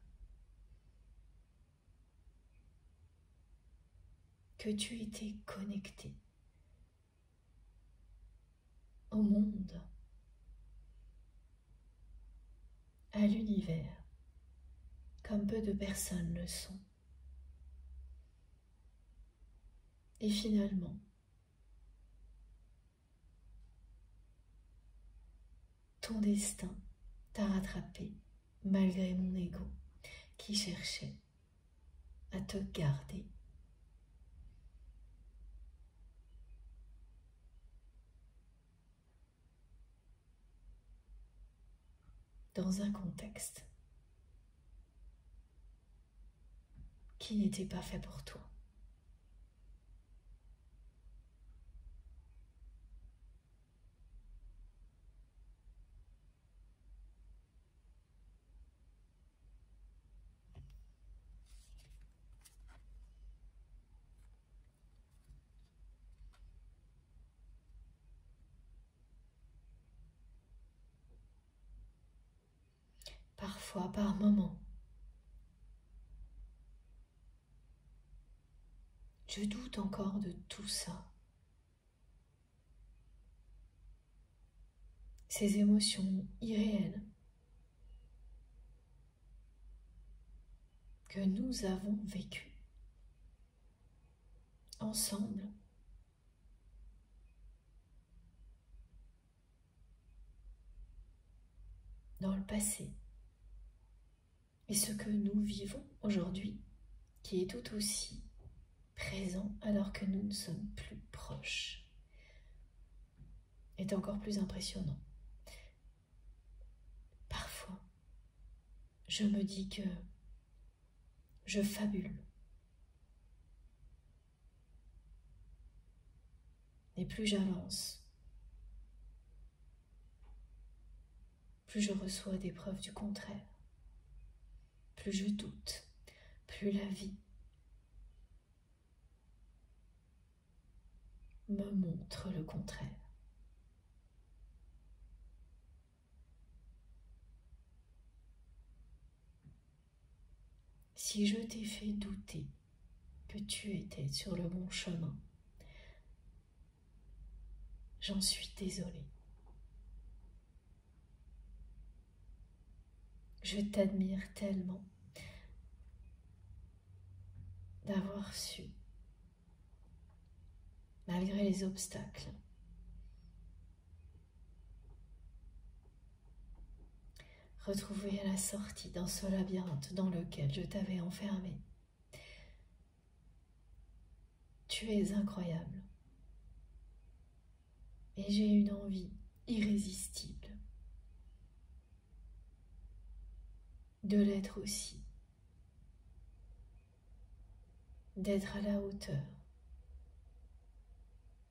que tu étais connecté au monde, à l'univers, comme peu de personnes le sont. Et finalement, ton destin t'a rattrapé malgré mon ego qui cherchait à te garder. Dans un contexte qui n'était pas fait pour toi. parfois, par moments, je doute encore de tout ça. Ces émotions irréelles que nous avons vécues ensemble. Dans le passé. Et ce que nous vivons aujourd'hui, qui est tout aussi présent alors que nous ne sommes plus proches, est encore plus impressionnant. Parfois, je me dis que je fabule. Et plus j'avance, plus je reçois des preuves du contraire. Plus je doute, plus la vie me montre le contraire. Si je t'ai fait douter que tu étais sur le bon chemin, j'en suis désolée. Je t'admire tellement d'avoir su, malgré les obstacles, retrouver la sortie dans ce labyrinthe dans lequel je t'avais enfermé. Tu es incroyable. Et j'ai une envie irrésistible de l'être aussi, d'être à la hauteur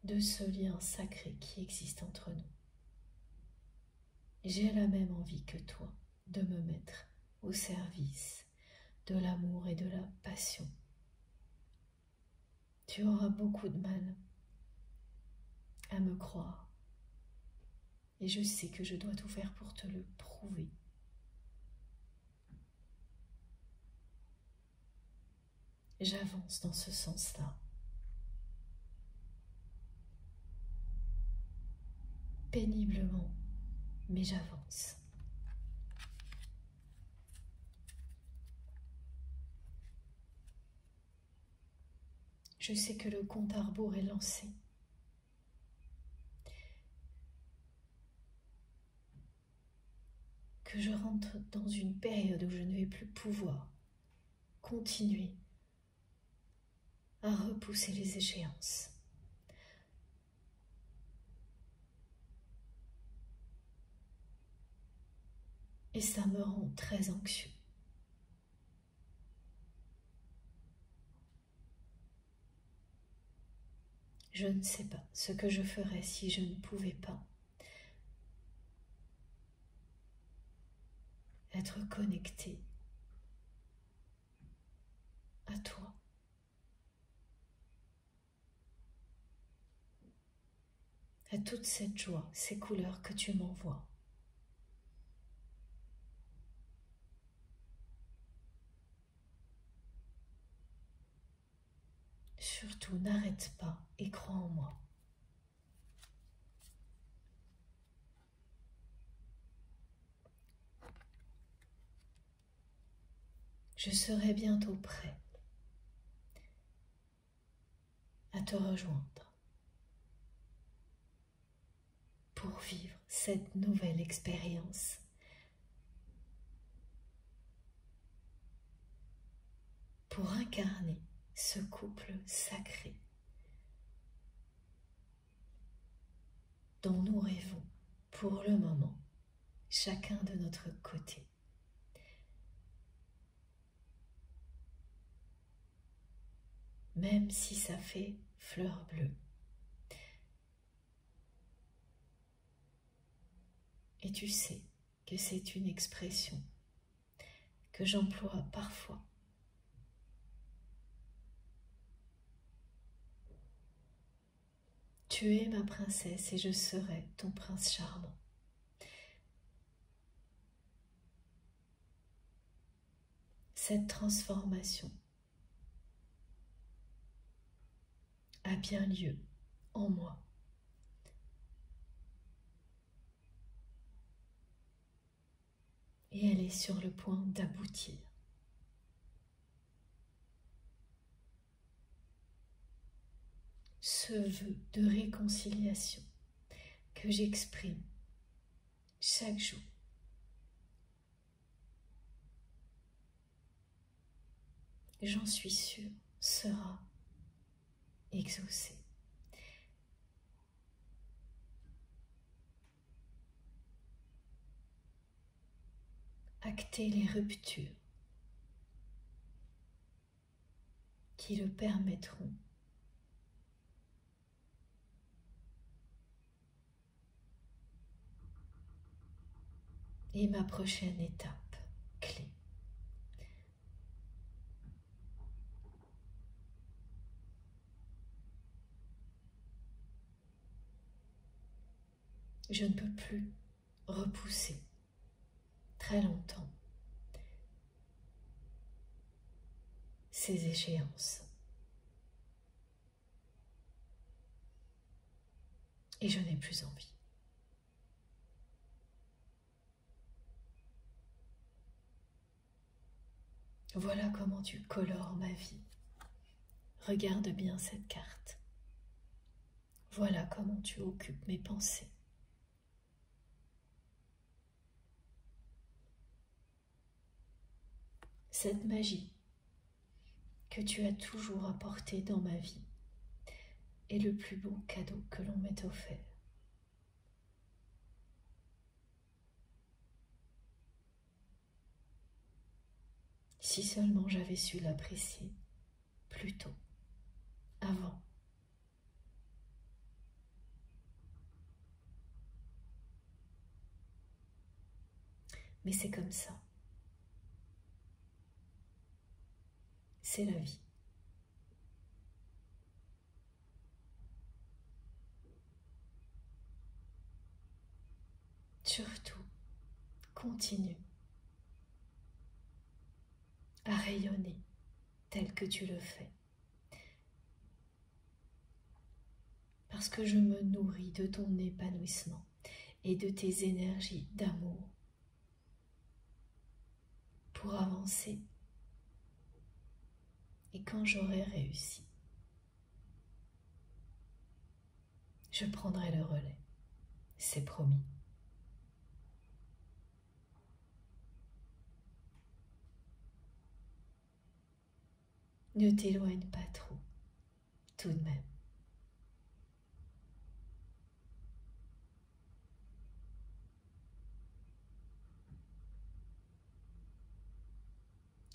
de ce lien sacré qui existe entre nous. J'ai la même envie que toi de me mettre au service de l'amour et de la passion. Tu auras beaucoup de mal à me croire et je sais que je dois tout faire pour te le prouver. J'avance dans ce sens-là. Péniblement, mais j'avance. Je sais que le compte à rebours est lancé. Que je rentre dans une période où je ne vais plus pouvoir continuer à repousser les échéances. Et ça me rend très anxieux. Je ne sais pas ce que je ferais si je ne pouvais pas être connectée à toi. À toute cette joie, ces couleurs que tu m'envoies. Surtout, n'arrête pas et crois en moi. Je serai bientôt prêt à te rejoindre pour vivre cette nouvelle expérience. Pour incarner ce couple sacré dont nous rêvons pour le moment, chacun de notre côté. Même si ça fait fleur bleue. Et tu sais que c'est une expression que j'emploie parfois. Tu es ma princesse et je serai ton prince charmant. cette transformation a bien lieu en moi. Et elle est sur le point d'aboutir. Ce vœu de réconciliation que j'exprime chaque jour j'en suis sûre, sera exaucé. Acter les ruptures qui le permettront et ma prochaine étape clé. Je ne peux plus repousser très longtemps ces échéances. Et je n'ai plus envie. Voilà comment tu colores ma vie. Regarde bien cette carte. Voilà comment tu occupes mes pensées. Cette magie que tu as toujours apportée dans ma vie est le plus beau cadeau que l'on m'ait offert. Si seulement j'avais su l'apprécier plus tôt, avant. Mais c'est comme ça. C'est la vie. Surtout, continue à rayonner tel que tu le fais. Parce que je me nourris de ton épanouissement et de tes énergies d'amour pour avancer. Et quand j'aurai réussi, je prendrai le relais. C'est promis. Ne t'éloigne pas trop, tout de même.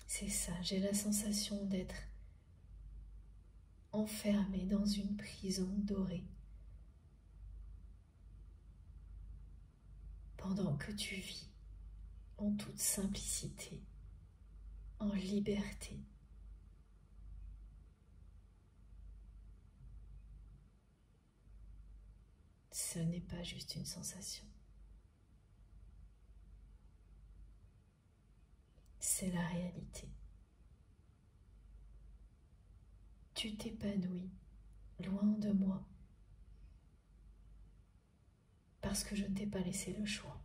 C'est ça, j'ai la sensation d'être enfermée dans une prison dorée pendant que tu vis en toute simplicité, en liberté. Ce n'est pas juste une sensation. C'est la réalité. Tu t'épanouis loin de moi parce que je ne t'ai pas laissé le choix.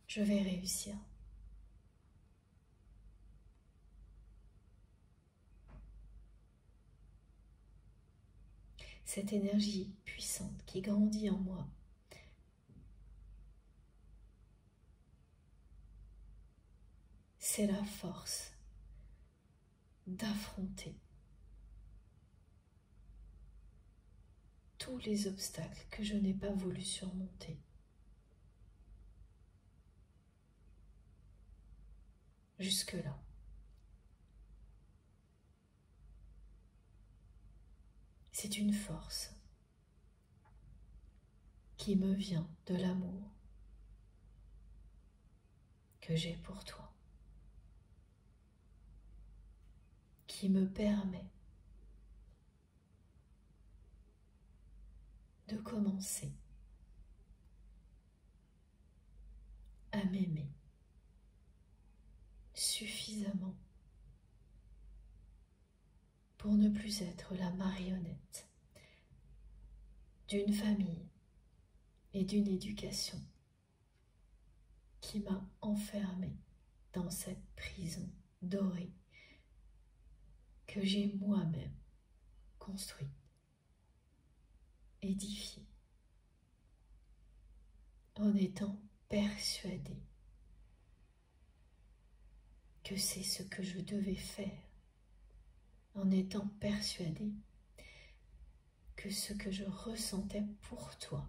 Je vais réussir. Cette énergie puissante qui grandit en moi c'est la force d'affronter tous les obstacles que je n'ai pas voulu surmonter. Jusque-là. C'est une force qui me vient de l'amour que j'ai pour toi, qui me permet de commencer à m'aimer suffisamment pour ne plus être la marionnette d'une famille et d'une éducation qui m'a enfermée dans cette prison dorée que j'ai moi-même construite, édifiée, en étant persuadée que c'est ce que je devais faire, en étant persuadée que ce que je ressentais pour toi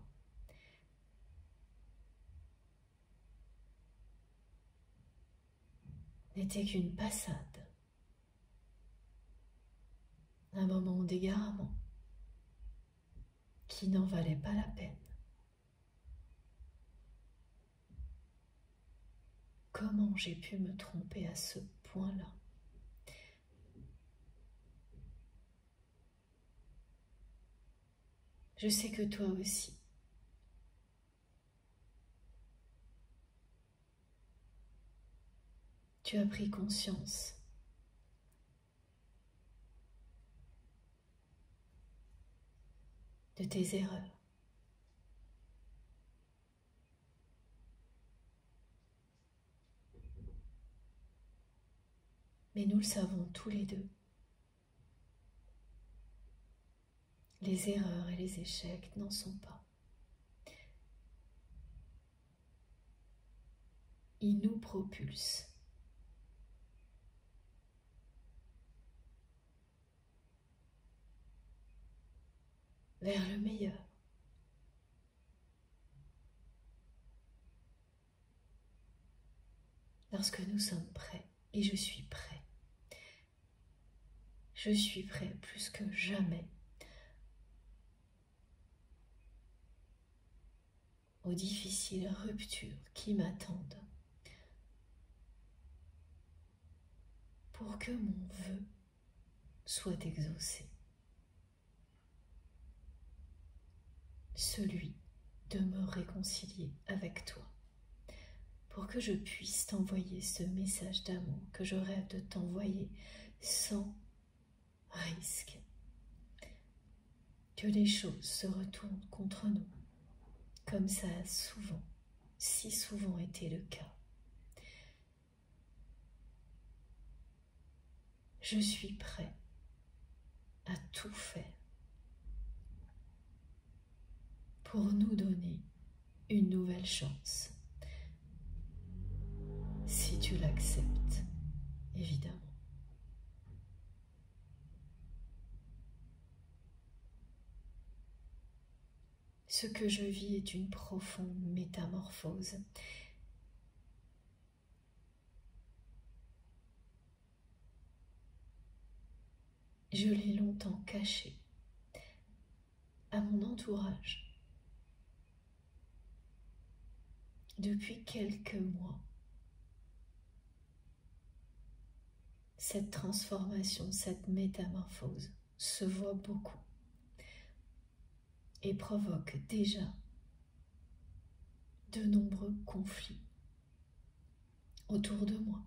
n'était qu'une passade, un moment d'égarement qui n'en valait pas la peine. Comment j'ai pu me tromper à ce point-là? Je sais que toi aussi, tu as pris conscience de tes erreurs. Mais nous le savons tous les deux. Les erreurs et les échecs n'en sont pas. Ils nous propulsent vers le meilleur. Lorsque nous sommes prêts, et je suis prêt plus que jamais aux difficiles ruptures qui m'attendent pour que mon vœu soit exaucé, celui de me réconcilier avec toi, pour que je puisse t'envoyer ce message d'amour que je rêve de t'envoyer sans risque, que les choses se retournent contre nous, comme ça a souvent, si souvent été le cas. Je suis prêt à tout faire pour nous donner une nouvelle chance, si tu l'acceptes, évidemment. Ce que je vis est une profonde métamorphose. Je l'ai longtemps caché à mon entourage. Depuis quelques mois, cette transformation, cette métamorphose se voit beaucoup et provoque déjà de nombreux conflits autour de moi.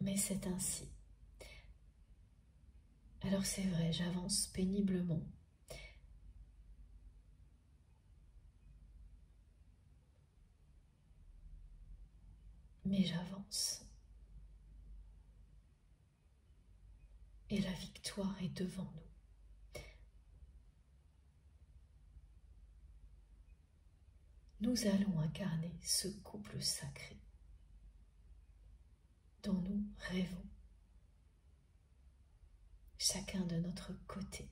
Mais c'est ainsi. Alors c'est vrai, j'avance péniblement. Mais j'avance. Et la victoire est devant nous. Nous allons incarner ce couple sacré dont nous rêvons, chacun de notre côté.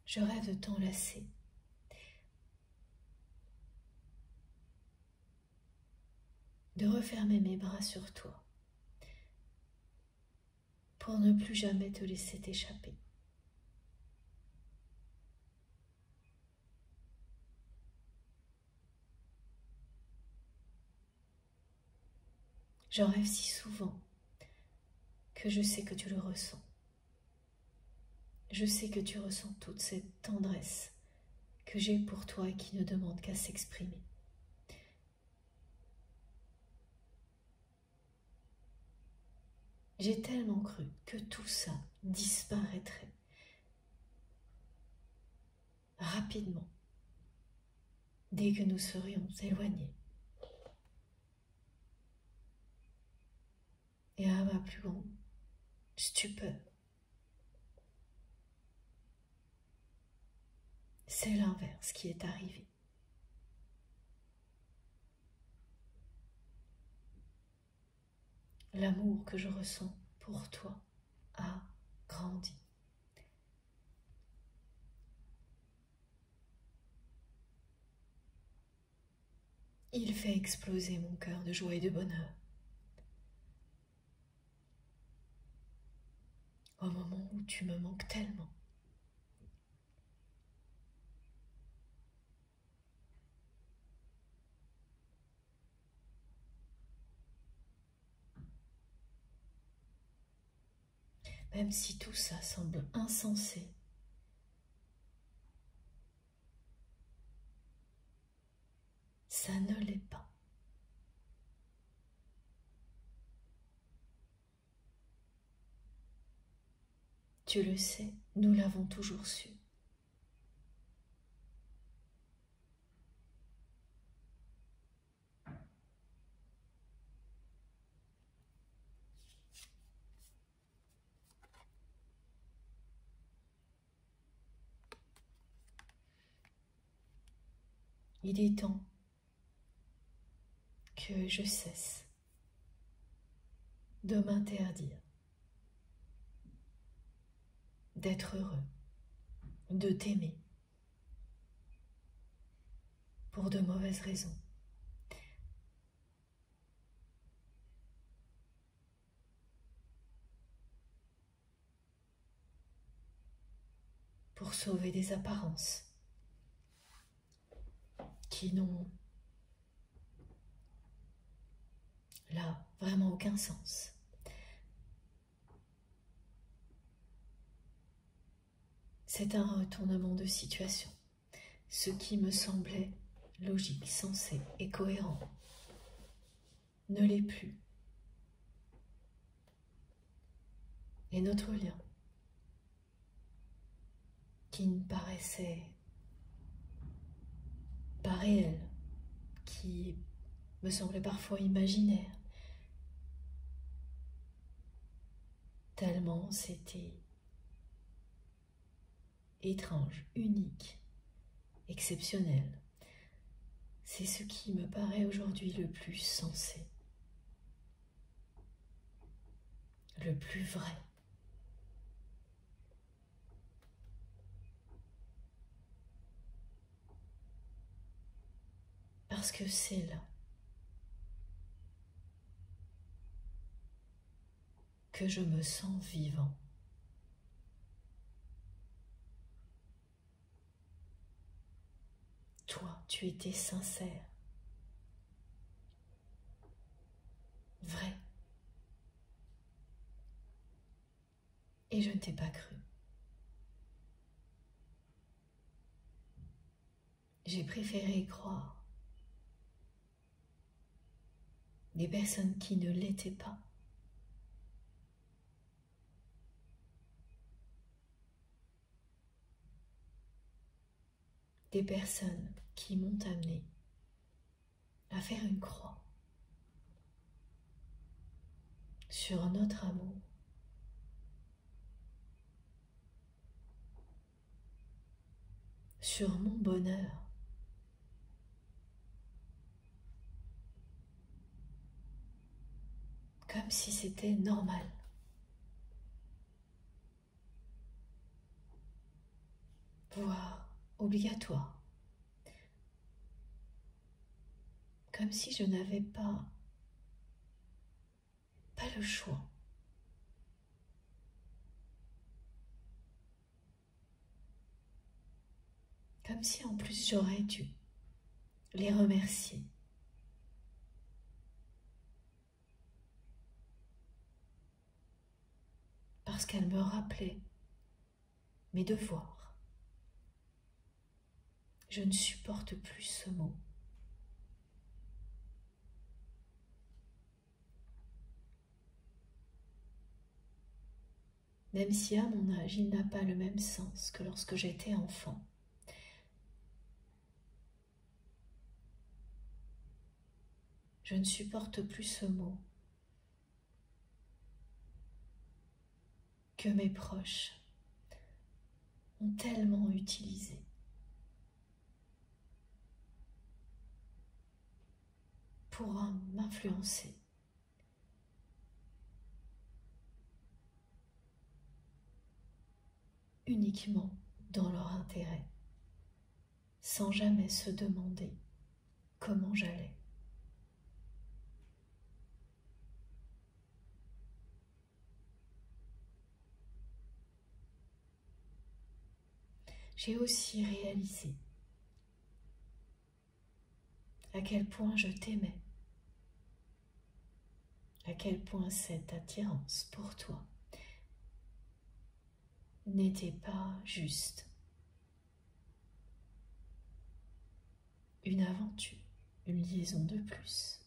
Je rêve de t'enlacer. de refermer mes bras sur toi pour ne plus jamais te laisser t'échapper. J'en rêve si souvent que je sais que tu le ressens. Je sais que tu ressens toute cette tendresse que j'ai pour toi et qui ne demande qu'à s'exprimer. J'ai tellement cru que tout ça disparaîtrait rapidement dès que nous serions éloignés. Et à ma plus grande stupeur, c'est l'inverse qui est arrivé. L'amour que je ressens pour toi a grandi. Il fait exploser mon cœur de joie et de bonheur. Au moment où tu me manques tellement. Même si tout ça semble insensé, ça ne l'est pas. Tu le sais, nous l'avons toujours su. Il est temps que je cesse de m'interdire d'être heureux, de t'aimer pour de mauvaises raisons. Pour sauver des apparences qui n'ont là vraiment aucun sens. C'est un retournement de situation. Ce qui me semblait logique, sensé et cohérent ne l'est plus. Et notre lien, qui ne paraissait pas réel, qui me semblait parfois imaginaire, tellement c'était étrange, unique, exceptionnel. C'est ce qui me paraît aujourd'hui le plus sensé, le plus vrai. Parce que c'est là que je me sens vivant. Toi, tu étais sincère, vrai. Et je ne t'ai pas cru. J'ai préféré croire des personnes qui ne l'étaient pas. Des personnes qui m'ont amené à faire une croix sur notre amour, sur mon bonheur, comme si c'était normal. Voire obligatoire. Comme si je n'avais pas pas le choix. Comme si en plus j'aurais dû les remercier. Parce qu'elles me rappelaient mes devoirs. Je ne supporte plus ce mot. Même si à mon âge, il n'a pas le même sens que lorsque j'étais enfant. Je ne supporte plus ce mot que mes proches ont tellement utilisé. Pour m'influencer. Uniquement dans leur intérêt, sans jamais se demander comment j'allais. J'ai aussi réalisé à quel point je t'aimais, à quel point cette attirance pour toi n'était pas juste une aventure, une liaison de plus.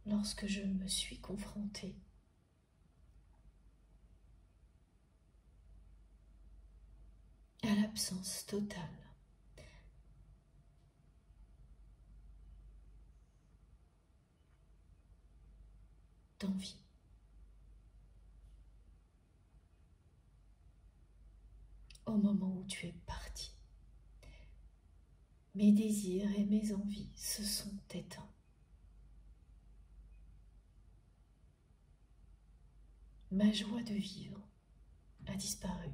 Lorsque je me suis confrontée à l'absence totale d'envie, au moment où tu es parti, mes désirs et mes envies se sont éteints. Ma joie de vivre a disparu.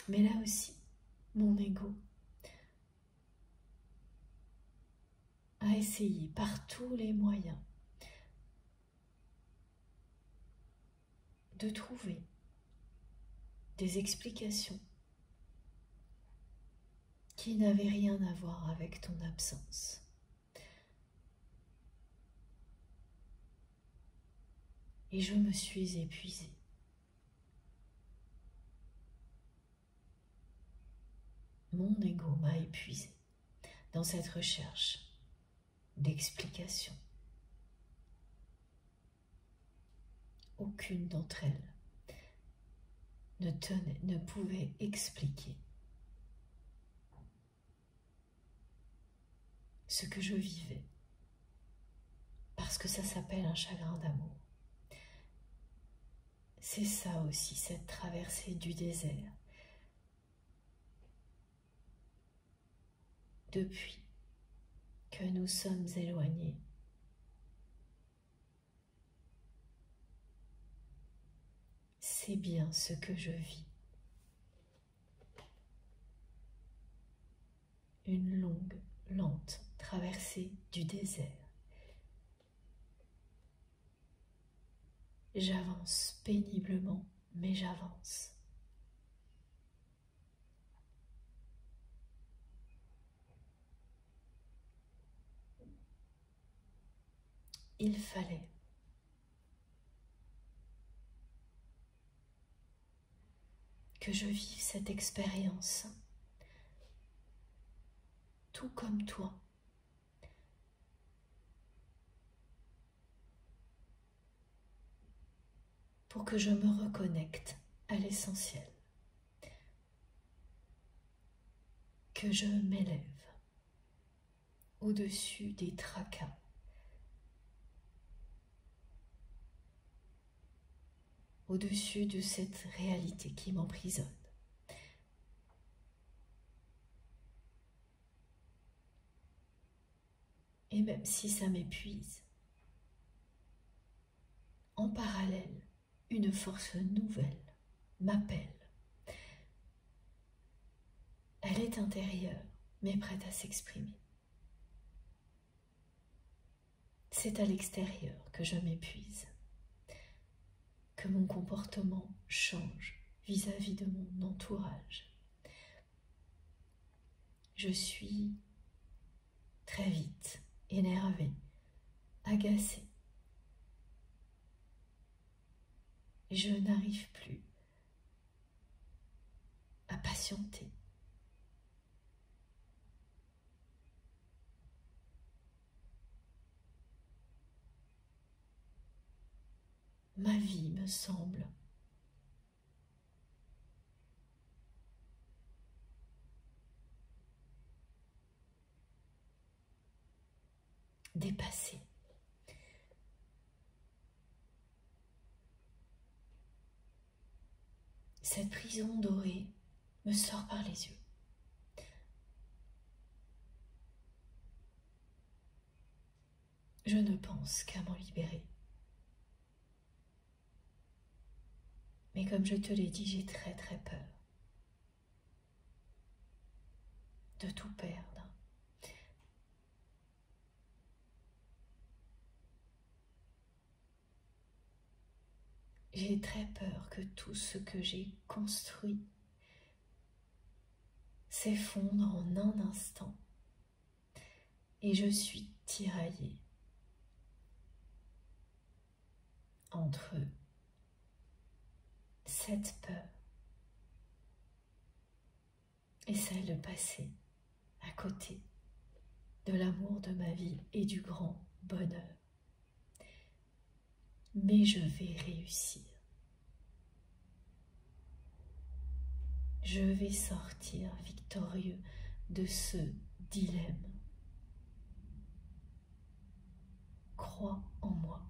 Mais là aussi, mon ego a essayé par tous les moyens de trouver des explications qui n'avaient rien à voir avec ton absence. Et je me suis épuisée. Mon ego m'a épuisée dans cette recherche d'explications. Aucune d'entre elles ne pouvait expliquer ce que je vivais, parce que ça s'appelle un chagrin d'amour. C'est ça aussi, cette traversée du désert. Depuis que nous sommes éloignés, c'est bien ce que je vis. Une longue, lente traversée du désert. J'avance péniblement, mais j'avance. Il fallait que je vive cette expérience, tout comme toi, pour que je me reconnecte à l'essentiel, que je m'élève au-dessus des tracas, au-dessus de cette réalité qui m'emprisonne. Et même si ça m'épuise, en parallèle, une force nouvelle m'appelle. Elle est intérieure, mais prête à s'exprimer. C'est à l'extérieur que je m'épuise, que mon comportement change vis-à-vis de mon entourage. Je suis très vite énervée, agacée. Je n'arrive plus à patienter. Ma vie me semble dépassée. Cette prison dorée me sort par les yeux. Je ne pense qu'à m'en libérer. Mais comme je te l'ai dit, j'ai très très peur de tout perdre. J'ai très peur que tout ce que j'ai construit s'effondre en un instant et je suis tiraillée entre cette peur et celle de passer à côté de l'amour de ma vie et du grand bonheur. Mais je vais réussir. Je vais sortir victorieux de ce dilemme. Crois en moi.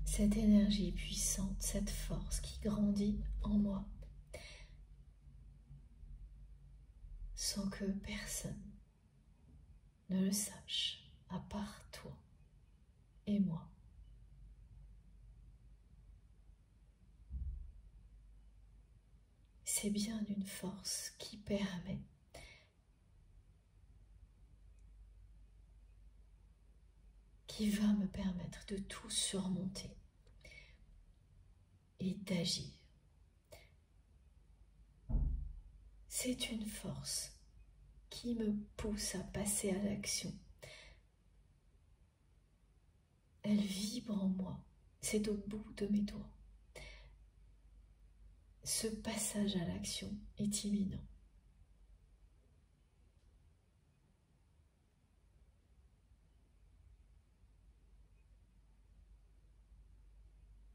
Cette énergie puissante, cette force qui grandit en moi, sans que personne ne le sache, à part toi et moi. C'est bien une force qui permet qui va me permettre de tout surmonter et d'agir. C'est une force qui me pousse à passer à l'action. Elle vibre en moi, c'est au bout de mes doigts. Ce passage à l'action est imminent.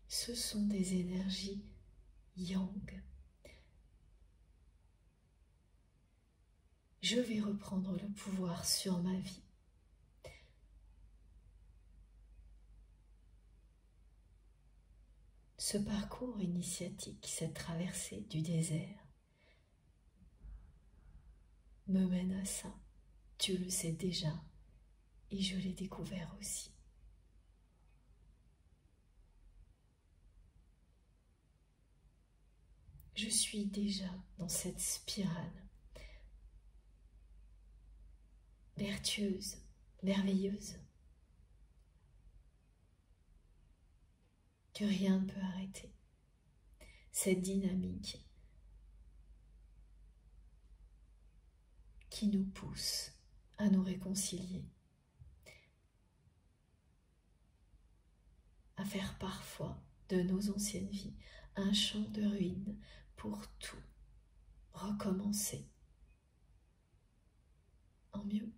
Ce sont des énergies yang. Je vais reprendre le pouvoir sur ma vie. Ce parcours initiatique, cette traversée du désert, me mène à ça. Tu le sais déjà et je l'ai découvert aussi. Je suis déjà dans cette spirale vertueuse, merveilleuse, que rien ne peut arrêter. Cette dynamique qui nous pousse à nous réconcilier, à faire parfois de nos anciennes vies un champ de ruines pour tout recommencer en mieux.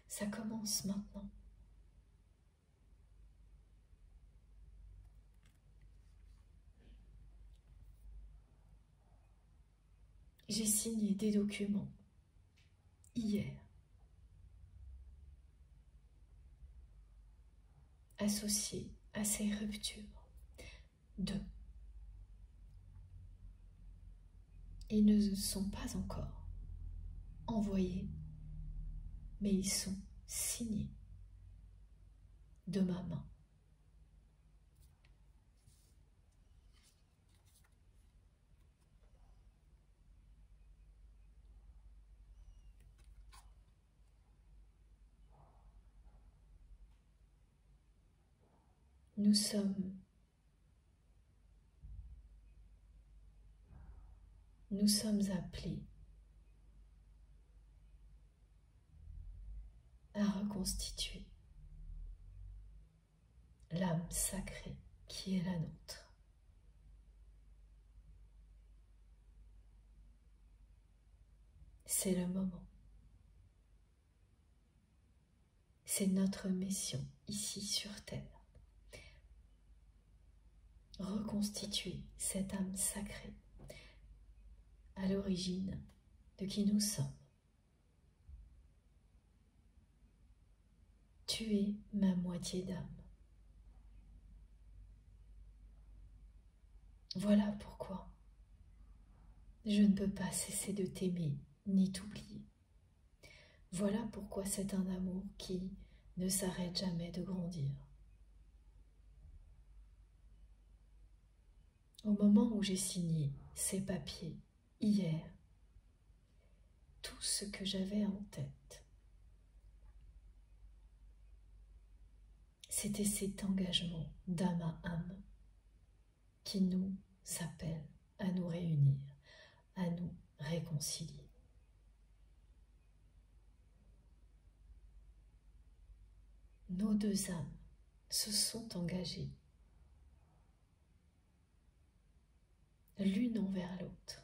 Ça commence maintenant. J'ai signé des documents hier associés à ces ruptures. 2. Ils ne sont pas encore envoyés, mais ils sont signés de ma main. Nous sommes appelés à reconstituer l'âme sacrée qui est la nôtre. C'est le moment. C'est notre mission ici sur Terre. Reconstituer cette âme sacrée à l'origine de qui nous sommes. Tu es ma moitié d'âme. Voilà pourquoi je ne peux pas cesser de t'aimer ni t'oublier. Voilà pourquoi c'est un amour qui ne s'arrête jamais de grandir. Au moment où j'ai signé ces papiers, hier, tout ce que j'avais en tête, c'était cet engagement d'âme à âme qui nous appelle à nous réunir, à nous réconcilier. Nos deux âmes se sont engagées l'une envers l'autre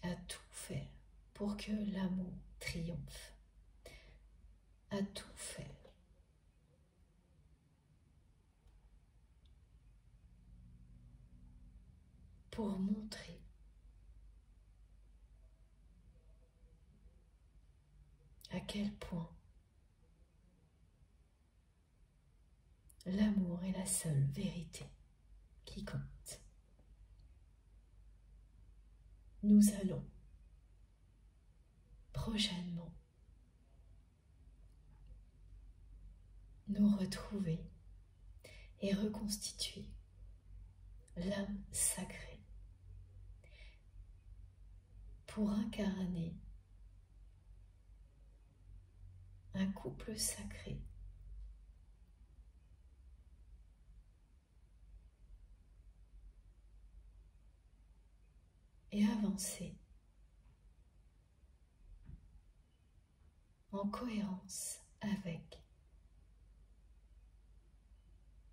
à tout faire pour que l'amour triomphe, à tout faire pour montrer à quel point l'amour est la seule vérité qui compte. Nous allons prochainement nous retrouver et reconstituer l'âme sacrée pour incarner un couple sacré et avancer en cohérence avec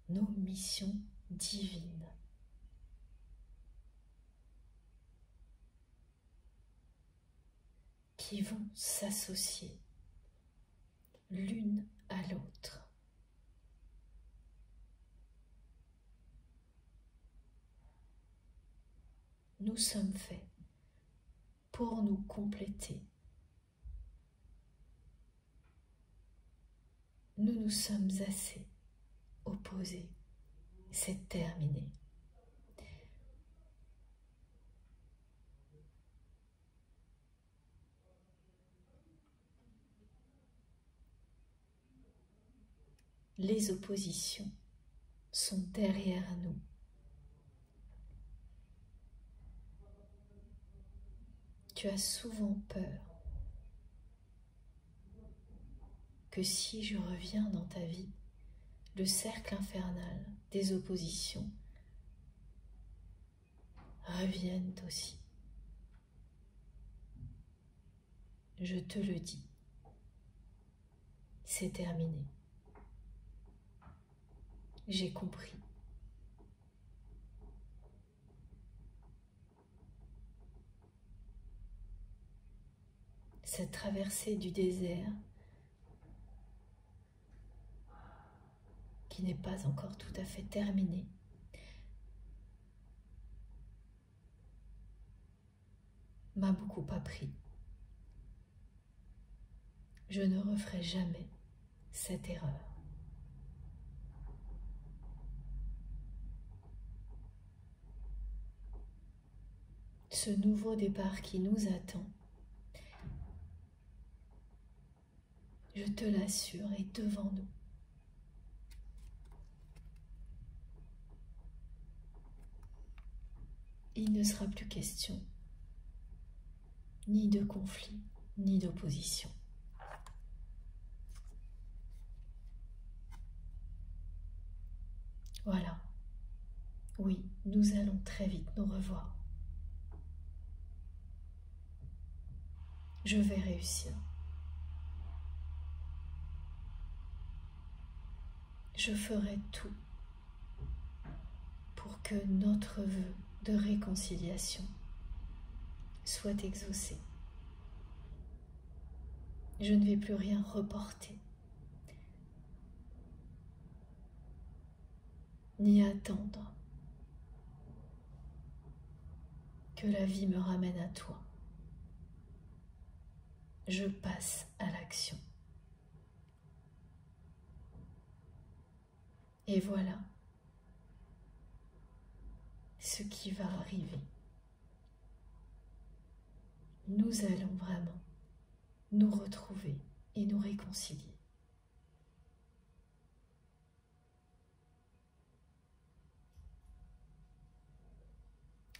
nos missions divines. Qui vont s'associer l'une à l'autre. Nous sommes faits pour nous compléter. Nous nous sommes assez opposés. C'est terminé. Les oppositions sont derrière nous. Tu as souvent peur que si je reviens dans ta vie, le cercle infernal des oppositions revienne aussi. Je te le dis, c'est terminé. J'ai compris. Cette traversée du désert qui n'est pas encore tout à fait terminée m'a beaucoup appris. Je ne referai jamais cette erreur. ce nouveau départ qui nous attend, je te l'assure, est devant nous. Il ne sera plus question ni de conflit, ni d'opposition. Voilà. Oui, nous allons très vite nous revoir. Je vais réussir. Je ferai tout pour que notre vœu de réconciliation soit exaucé. Je ne vais plus rien reporter, ni attendre que la vie me ramène à toi. Je passe à l'action. Et voilà ce qui va arriver. Nous allons vraiment nous retrouver et nous réconcilier.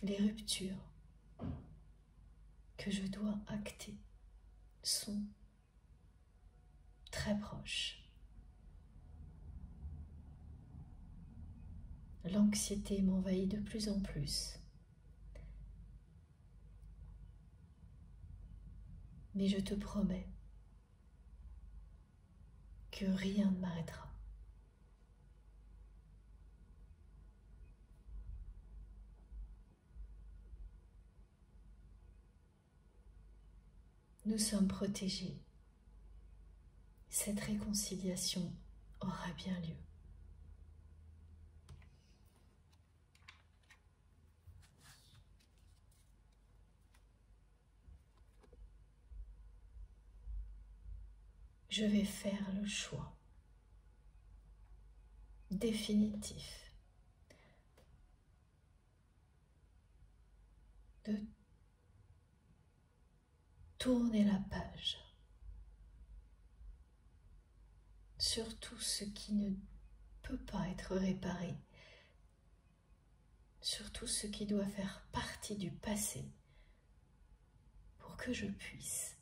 Les ruptures que je dois acter sont très proches. L'anxiété m'envahit de plus en plus. Mais je te promets que rien ne m'arrêtera. Nous sommes protégés. Cette réconciliation aura bien lieu. Je vais faire le choix définitif de tourner la page sur tout ce qui ne peut pas être réparé, sur tout ce qui doit faire partie du passé, pour que je puisse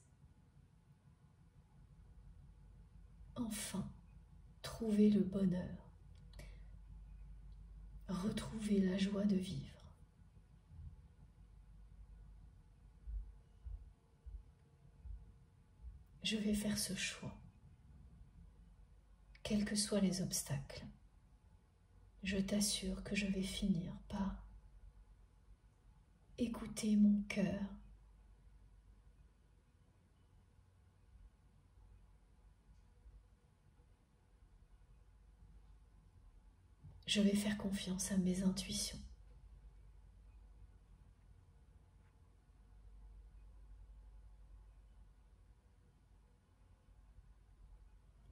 enfin trouver le bonheur, retrouver la joie de vivre. Je vais faire ce choix, quels que soient les obstacles. Je t'assure que je vais finir par écouter mon cœur, je vais faire confiance à mes intuitions.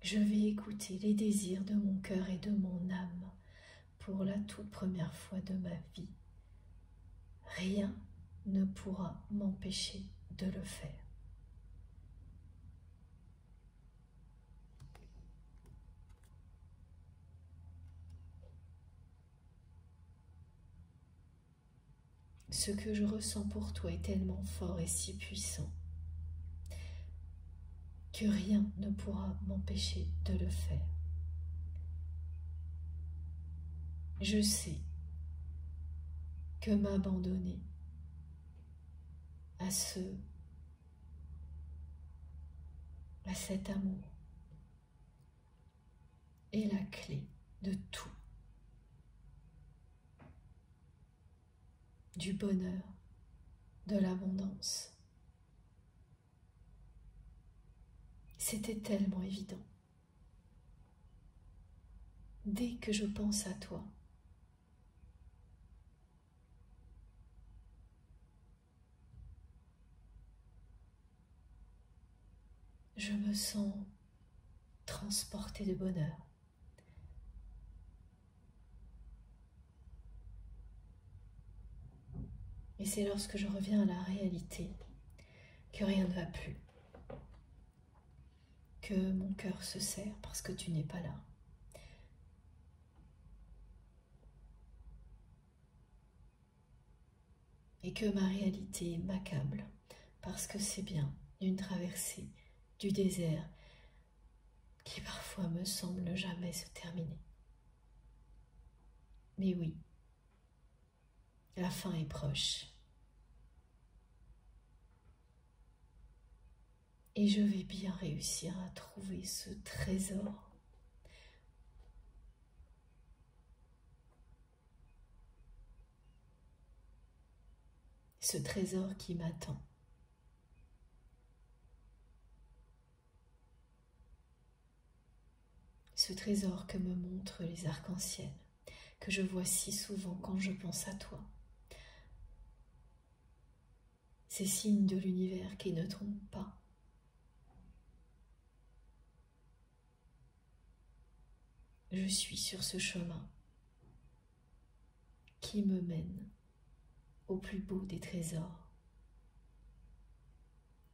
Je vais écouter les désirs de mon cœur et de mon âme pour la toute première fois de ma vie. Rien ne pourra m'empêcher de le faire. Ce que je ressens pour toi est tellement fort et si puissant que rien ne pourra m'empêcher de le faire. Je sais que m'abandonner à cet amour est la clé de tout, du bonheur, de l'abondance. C'était tellement évident. Dès que je pense à toi, je me sens transportée de bonheur. Et c'est lorsque je reviens à la réalité que rien ne va plus, que mon cœur se serre parce que tu n'es pas là. Et que ma réalité m'accable parce que c'est bien une traversée du désert qui parfois me semble ne jamais se terminer. Mais oui, la fin est proche. Et je vais bien réussir à trouver ce trésor. Ce trésor qui m'attend. Ce trésor que me montrent les arcs-en-ciel, que je vois si souvent quand je pense à toi. Ces signes de l'univers qui ne trompent pas. Je suis sur ce chemin qui me mène au plus beau des trésors.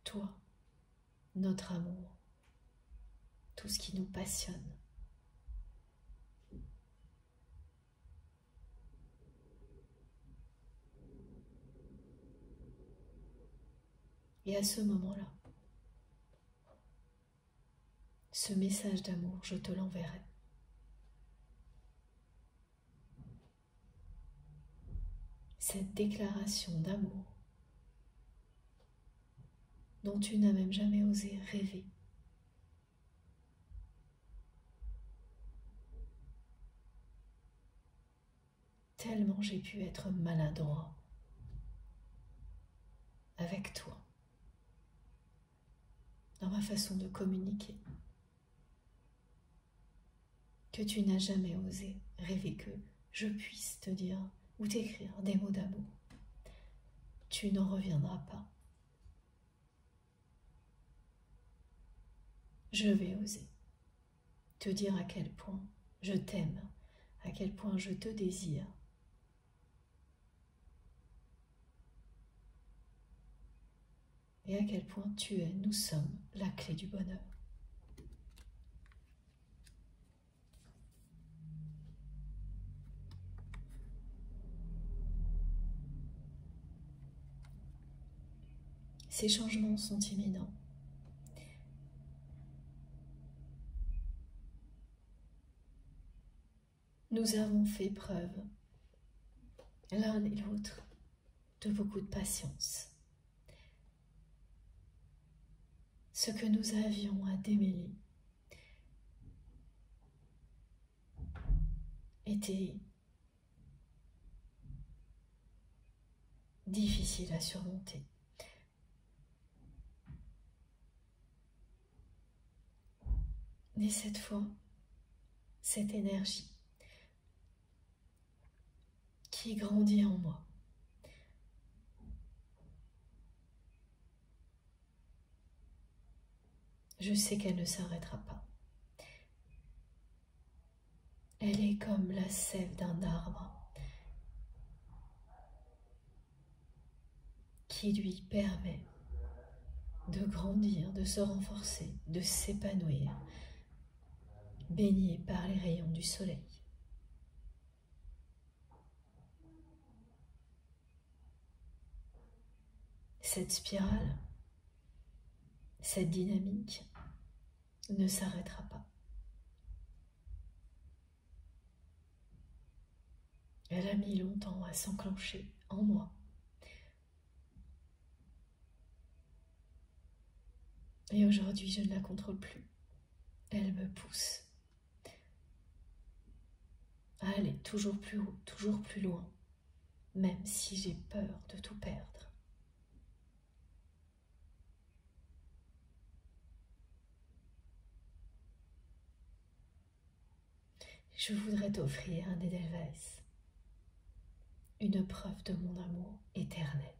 Toi, notre amour, tout ce qui nous passionne. Et à ce moment-là, ce message d'amour, je te l'enverrai. Cette déclaration d'amour dont tu n'as même jamais osé rêver. Tellement j'ai pu être maladroit avec toi, dans ma façon de communiquer, que tu n'as jamais osé rêver que je puisse te dire ou t'écrire des mots d'amour. Tu n'en reviendras pas. Je vais oser te dire à quel point je t'aime, à quel point je te désire. Et à quel point tu es, nous sommes la clé du bonheur. Ces changements sont imminents. Nous avons fait preuve, l'un et l'autre, de beaucoup de patience. Ce que nous avions à démêler était difficile à surmonter. Mais cette fois, cette énergie qui grandit en moi, je sais qu'elle ne s'arrêtera pas. Elle est comme la sève d'un arbre qui lui permet de grandir, de se renforcer, de s'épanouir, baigné par les rayons du soleil. Cette spirale, cette dynamique ne s'arrêtera pas. Elle a mis longtemps à s'enclencher en moi. Et aujourd'hui, je ne la contrôle plus. Elle me pousse à aller toujours plus haut, toujours plus loin, même si j'ai peur de tout perdre. Je voudrais t'offrir un Edelweiss, une preuve de mon amour éternel.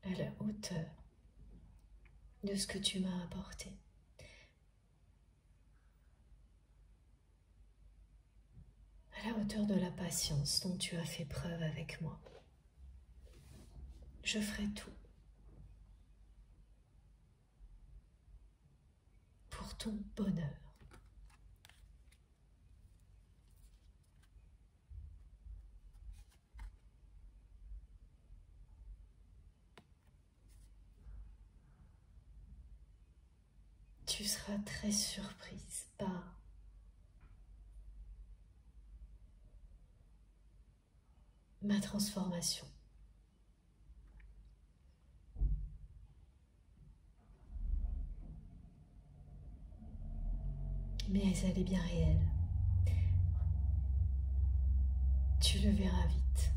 À la hauteur de ce que tu m'as apporté. à la hauteur de la patience dont tu as fait preuve avec moi. Je ferai tout pour ton bonheur. Tu seras très surprise par ma transformation. Mais elle est bien réelle. Tu le verras vite.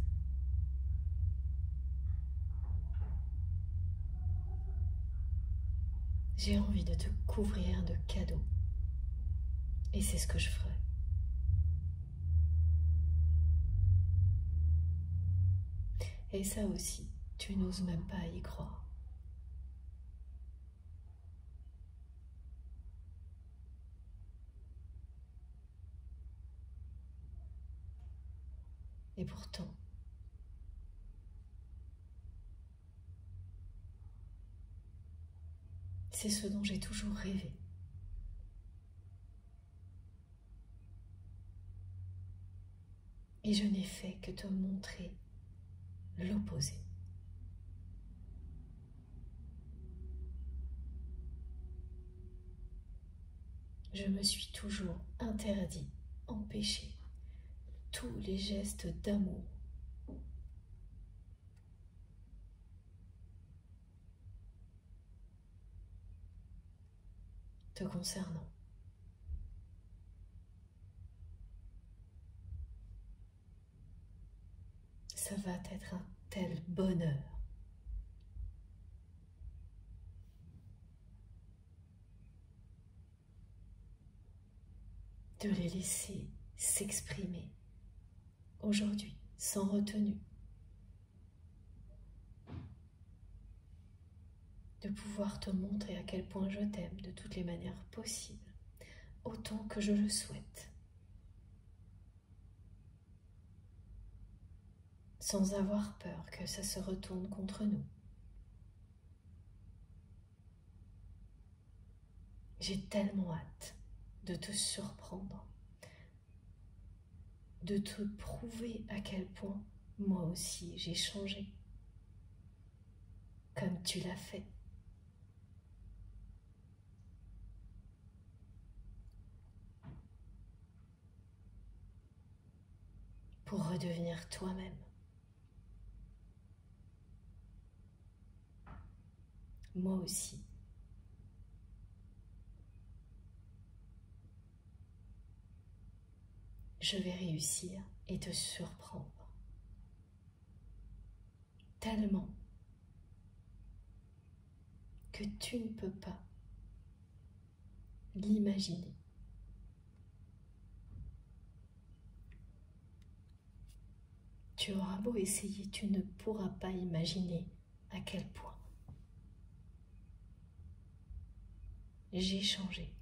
J'ai envie de te couvrir de cadeaux. Et c'est ce que je ferai. Et ça aussi, tu n'oses même pas y croire. Et pourtant, c'est ce dont j'ai toujours rêvé. Et je n'ai fait que te montrer l'opposé. Je me suis toujours interdit, empêché tous les gestes d'amour. Te concernant. Ça va être un tel bonheur. De les laisser s'exprimer aujourd'hui, sans retenue. De pouvoir te montrer à quel point je t'aime de toutes les manières possibles, autant que je le souhaite. Sans avoir peur que ça se retourne contre nous. J'ai tellement hâte de te surprendre, de te prouver à quel point moi aussi j'ai changé, comme tu l'as fait. Pour redevenir toi-même. Moi aussi. Je vais réussir et te surprendre. Tellement que tu ne peux pas l'imaginer. Tu auras beau essayer, tu ne pourras pas imaginer à quel point j'ai changé.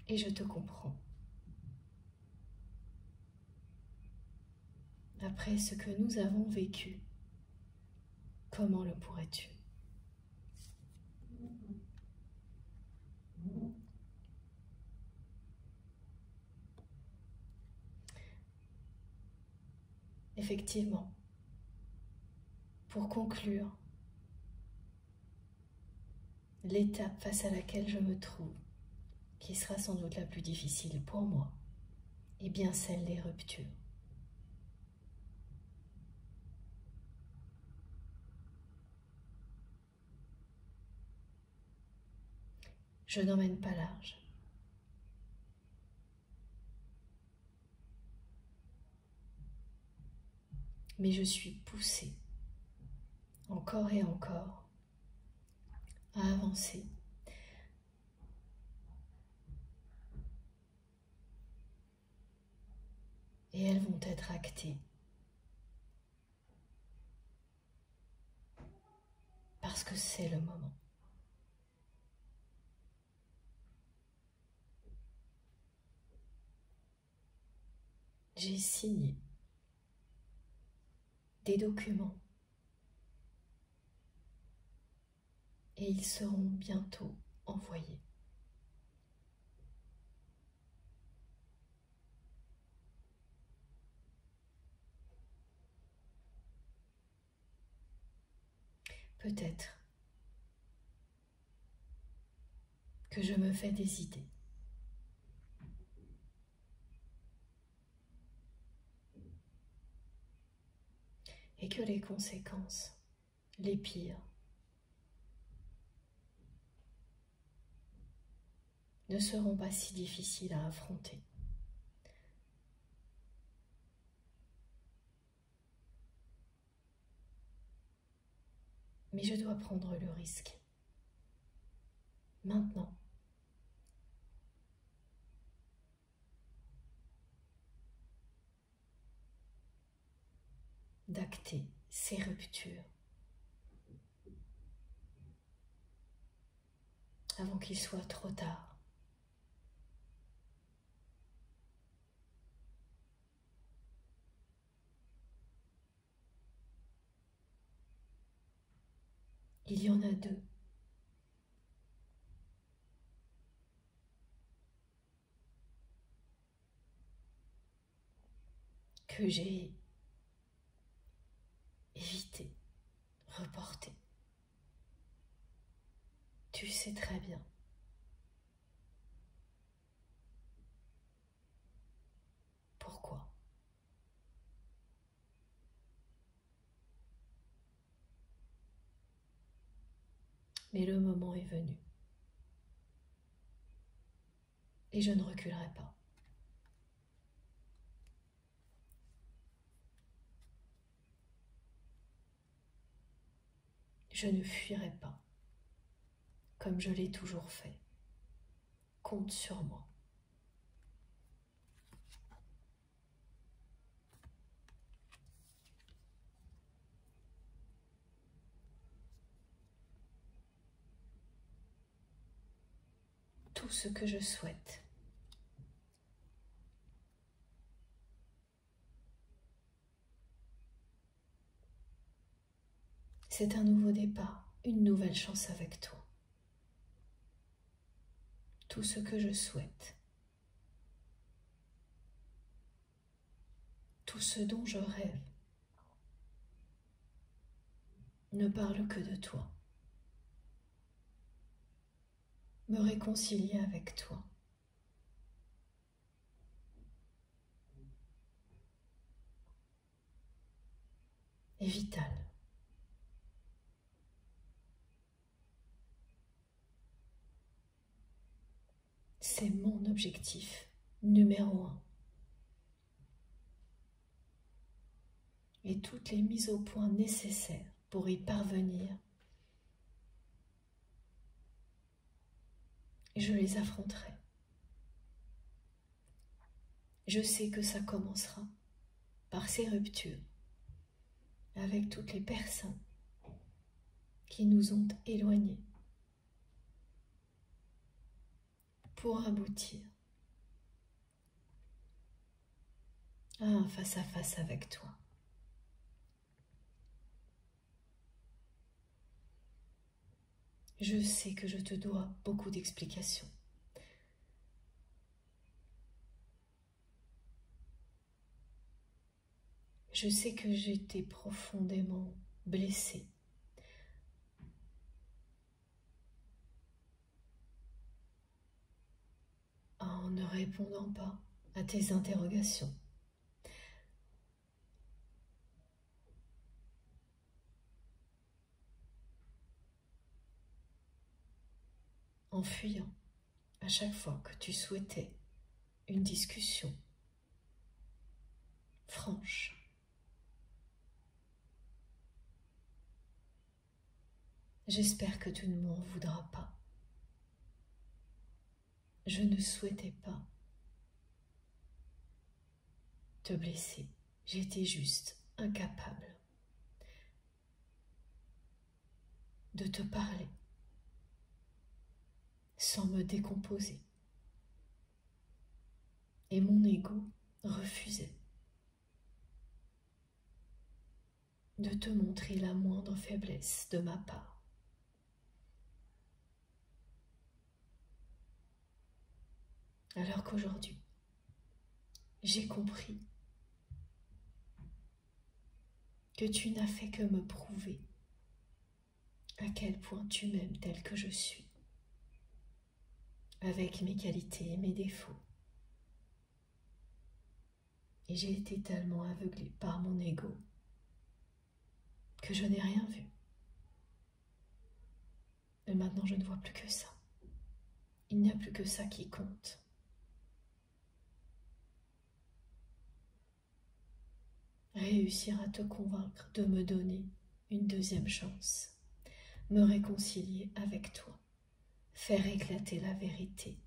Et je te comprends. Après ce que nous avons vécu, comment le pourrais-tu? Effectivement, pour conclure, l'étape face à laquelle je me trouve, qui sera sans doute la plus difficile pour moi, est bien celle des ruptures. Je n'emmène pas large. Mais je suis poussée, encore et encore, à avancer. Et elles vont être actées. Parce que c'est le moment. j'ai signé des documents et ils seront bientôt envoyés. Peut-être que je me fais des idées. Et que les conséquences, les pires, ne seront pas si difficiles à affronter. Mais je dois prendre le risque. Maintenant. D'acter ces ruptures avant qu'il soit trop tard. Il y en a deux. Que j'ai évité, reporté. Tu sais très bien. Pourquoi? Mais le moment est venu. Et je ne reculerai pas. Je ne fuirai pas, comme je l'ai toujours fait. Compte sur moi. Tout ce que je souhaite, c'est un nouveau départ, une nouvelle chance avec toi. Tout ce que je souhaite, tout ce dont je rêve, ne parle que de toi. Me réconcilier avec toi. Est vital. C'est mon objectif numéro 1. Et toutes les mises au point nécessaires pour y parvenir, je les affronterai. Je sais que ça commencera par ces ruptures avec toutes les personnes qui nous ont éloignés pour aboutir à un face-à-face avec toi. Je sais que je te dois beaucoup d'explications. Je sais que j'étais profondément blessée. En ne répondant pas à tes interrogations. En fuyant à chaque fois que tu souhaitais une discussion franche. J'espère que tu ne m'en voudras pas. Je ne souhaitais pas te blesser. J'étais juste incapable de te parler sans me décomposer. Et mon ego refusait de te montrer la moindre faiblesse de ma part. Alors qu'aujourd'hui, j'ai compris que tu n'as fait que me prouver à quel point tu m'aimes tel que je suis, avec mes qualités et mes défauts. Et j'ai été tellement aveuglée par mon ego que je n'ai rien vu. Et maintenant je ne vois plus que ça. Il n'y a plus que ça qui compte. Réussir à te convaincre de me donner une deuxième chance, me réconcilier avec toi, faire éclater la vérité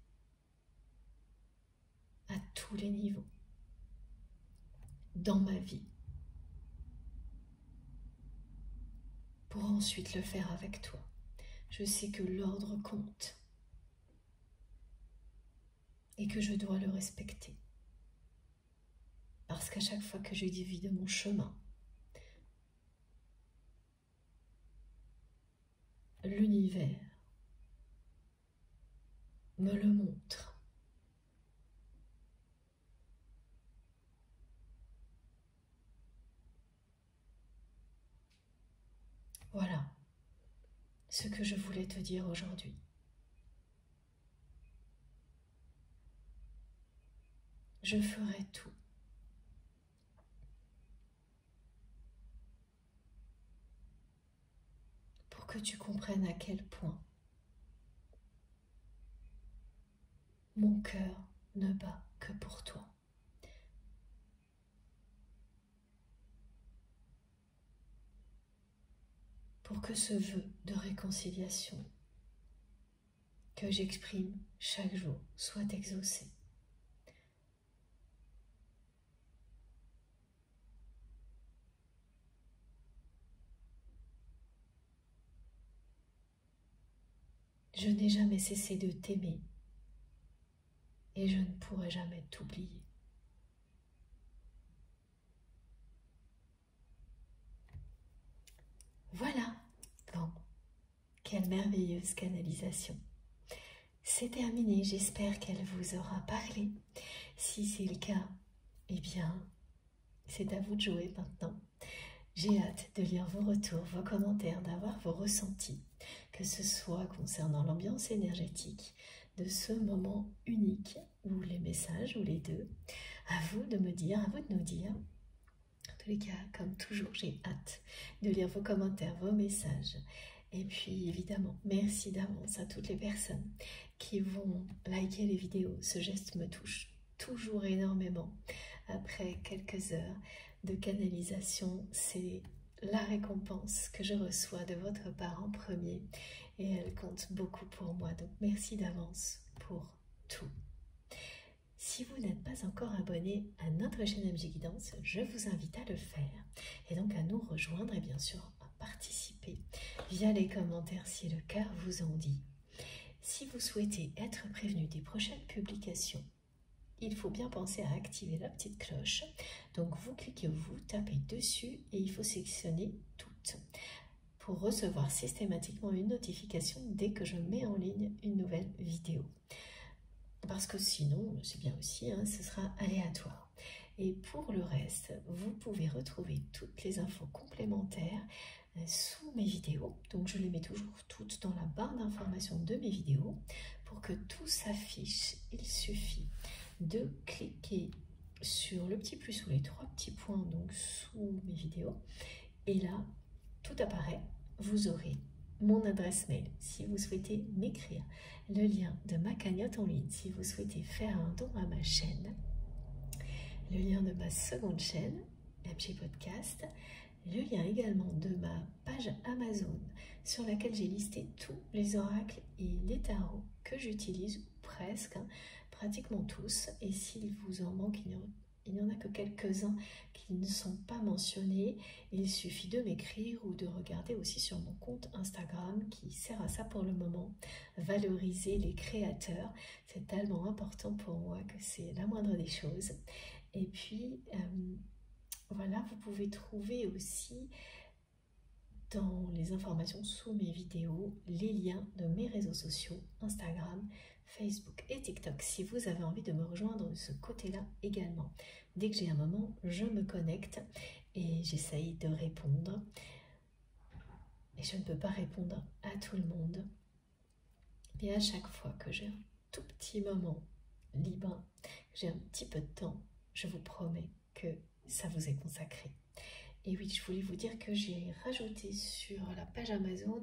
à tous les niveaux, dans ma vie, pour ensuite le faire avec toi. Je sais que l'ordre compte et que je dois le respecter. Parce qu'à chaque fois que je dévie de mon chemin, l'univers me le montre. Voilà ce que je voulais te dire aujourd'hui. Je ferai tout pour que tu comprennes à quel point mon cœur ne bat que pour toi. Pour que ce vœu de réconciliation que j'exprime chaque jour soit exaucé. Je n'ai jamais cessé de t'aimer et je ne pourrai jamais t'oublier. Voilà, bon, quelle merveilleuse canalisation. C'est terminé, j'espère qu'elle vous aura parlé. Si c'est le cas, eh bien, c'est à vous de jouer maintenant. J'ai hâte de lire vos retours, vos commentaires, d'avoir vos ressentis, que ce soit concernant l'ambiance énergétique de ce moment unique, ou les messages, ou les deux. À vous de me dire, à vous de nous dire. En tous les cas, comme toujours, j'ai hâte de lire vos commentaires, vos messages. Et puis, évidemment, merci d'avance à toutes les personnes qui vont liker les vidéos. Ce geste me touche toujours énormément. Après quelques heures de canalisation, c'est la récompense que je reçois de votre part en premier et elle compte beaucoup pour moi. Donc, merci d'avance pour tout. Si vous n'êtes pas encore abonné à notre chaîne MG Guidance, je vous invite à le faire et donc à nous rejoindre et bien sûr à participer via les commentaires si le cœur vous en dit. Si vous souhaitez être prévenu des prochaines publications, il faut bien penser à activer la petite cloche. Donc vous cliquez, vous tapez dessus et il faut sélectionner toutes pour recevoir systématiquement une notification dès que je mets en ligne une nouvelle vidéo. Parce que sinon, c'est bien aussi, hein, ce sera aléatoire. Et pour le reste, vous pouvez retrouver toutes les infos complémentaires sous mes vidéos. Donc je les mets toujours toutes dans la barre d'information de mes vidéos. Pour que tout s'affiche, il suffit de cliquer sur le petit plus ou les trois petits points donc sous mes vidéos. Et là, tout apparaît. Vous aurez mon adresse mail si vous souhaitez m'écrire, le lien de ma cagnotte en ligne si vous souhaitez faire un don à ma chaîne, le lien de ma seconde chaîne, MG Podcast, le lien également de ma page Amazon sur laquelle j'ai listé tous les oracles et les tarots que j'utilise, presque, hein, pratiquement tous, et s'il vous en manque, il n'y en a que quelques-uns qui ne sont pas mentionnés. Il suffit de m'écrire ou de regarder aussi sur mon compte Instagram qui sert à ça pour le moment, valoriser les créateurs. C'est tellement important pour moi que c'est la moindre des choses. Et puis, voilà, vous pouvez trouver aussi dans les informations sous mes vidéos les liens de mes réseaux sociaux, Instagram, Facebook et TikTok, si vous avez envie de me rejoindre de ce côté-là également. Dès que j'ai un moment, je me connecte et j'essaye de répondre. Et je ne peux pas répondre à tout le monde. Mais à chaque fois que j'ai un tout petit moment libre, que j'ai un petit peu de temps, je vous promets que ça vous est consacré. Et oui, je voulais vous dire que j'ai rajouté sur la page Amazon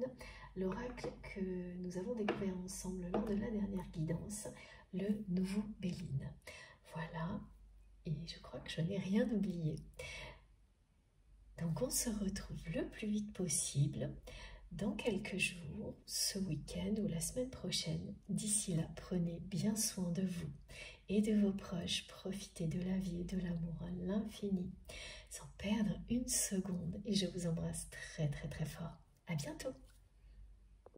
l'oracle que nous avons découvert ensemble lors de la dernière guidance, le nouveau Béline. Voilà, et je crois que je n'ai rien oublié. Donc on se retrouve le plus vite possible dans quelques jours, ce week-end ou la semaine prochaine. D'ici là, prenez bien soin de vous et de vos proches. Profitez de la vie et de l'amour à l'infini, sans perdre une seconde. Et je vous embrasse très très très fort. À bientôt.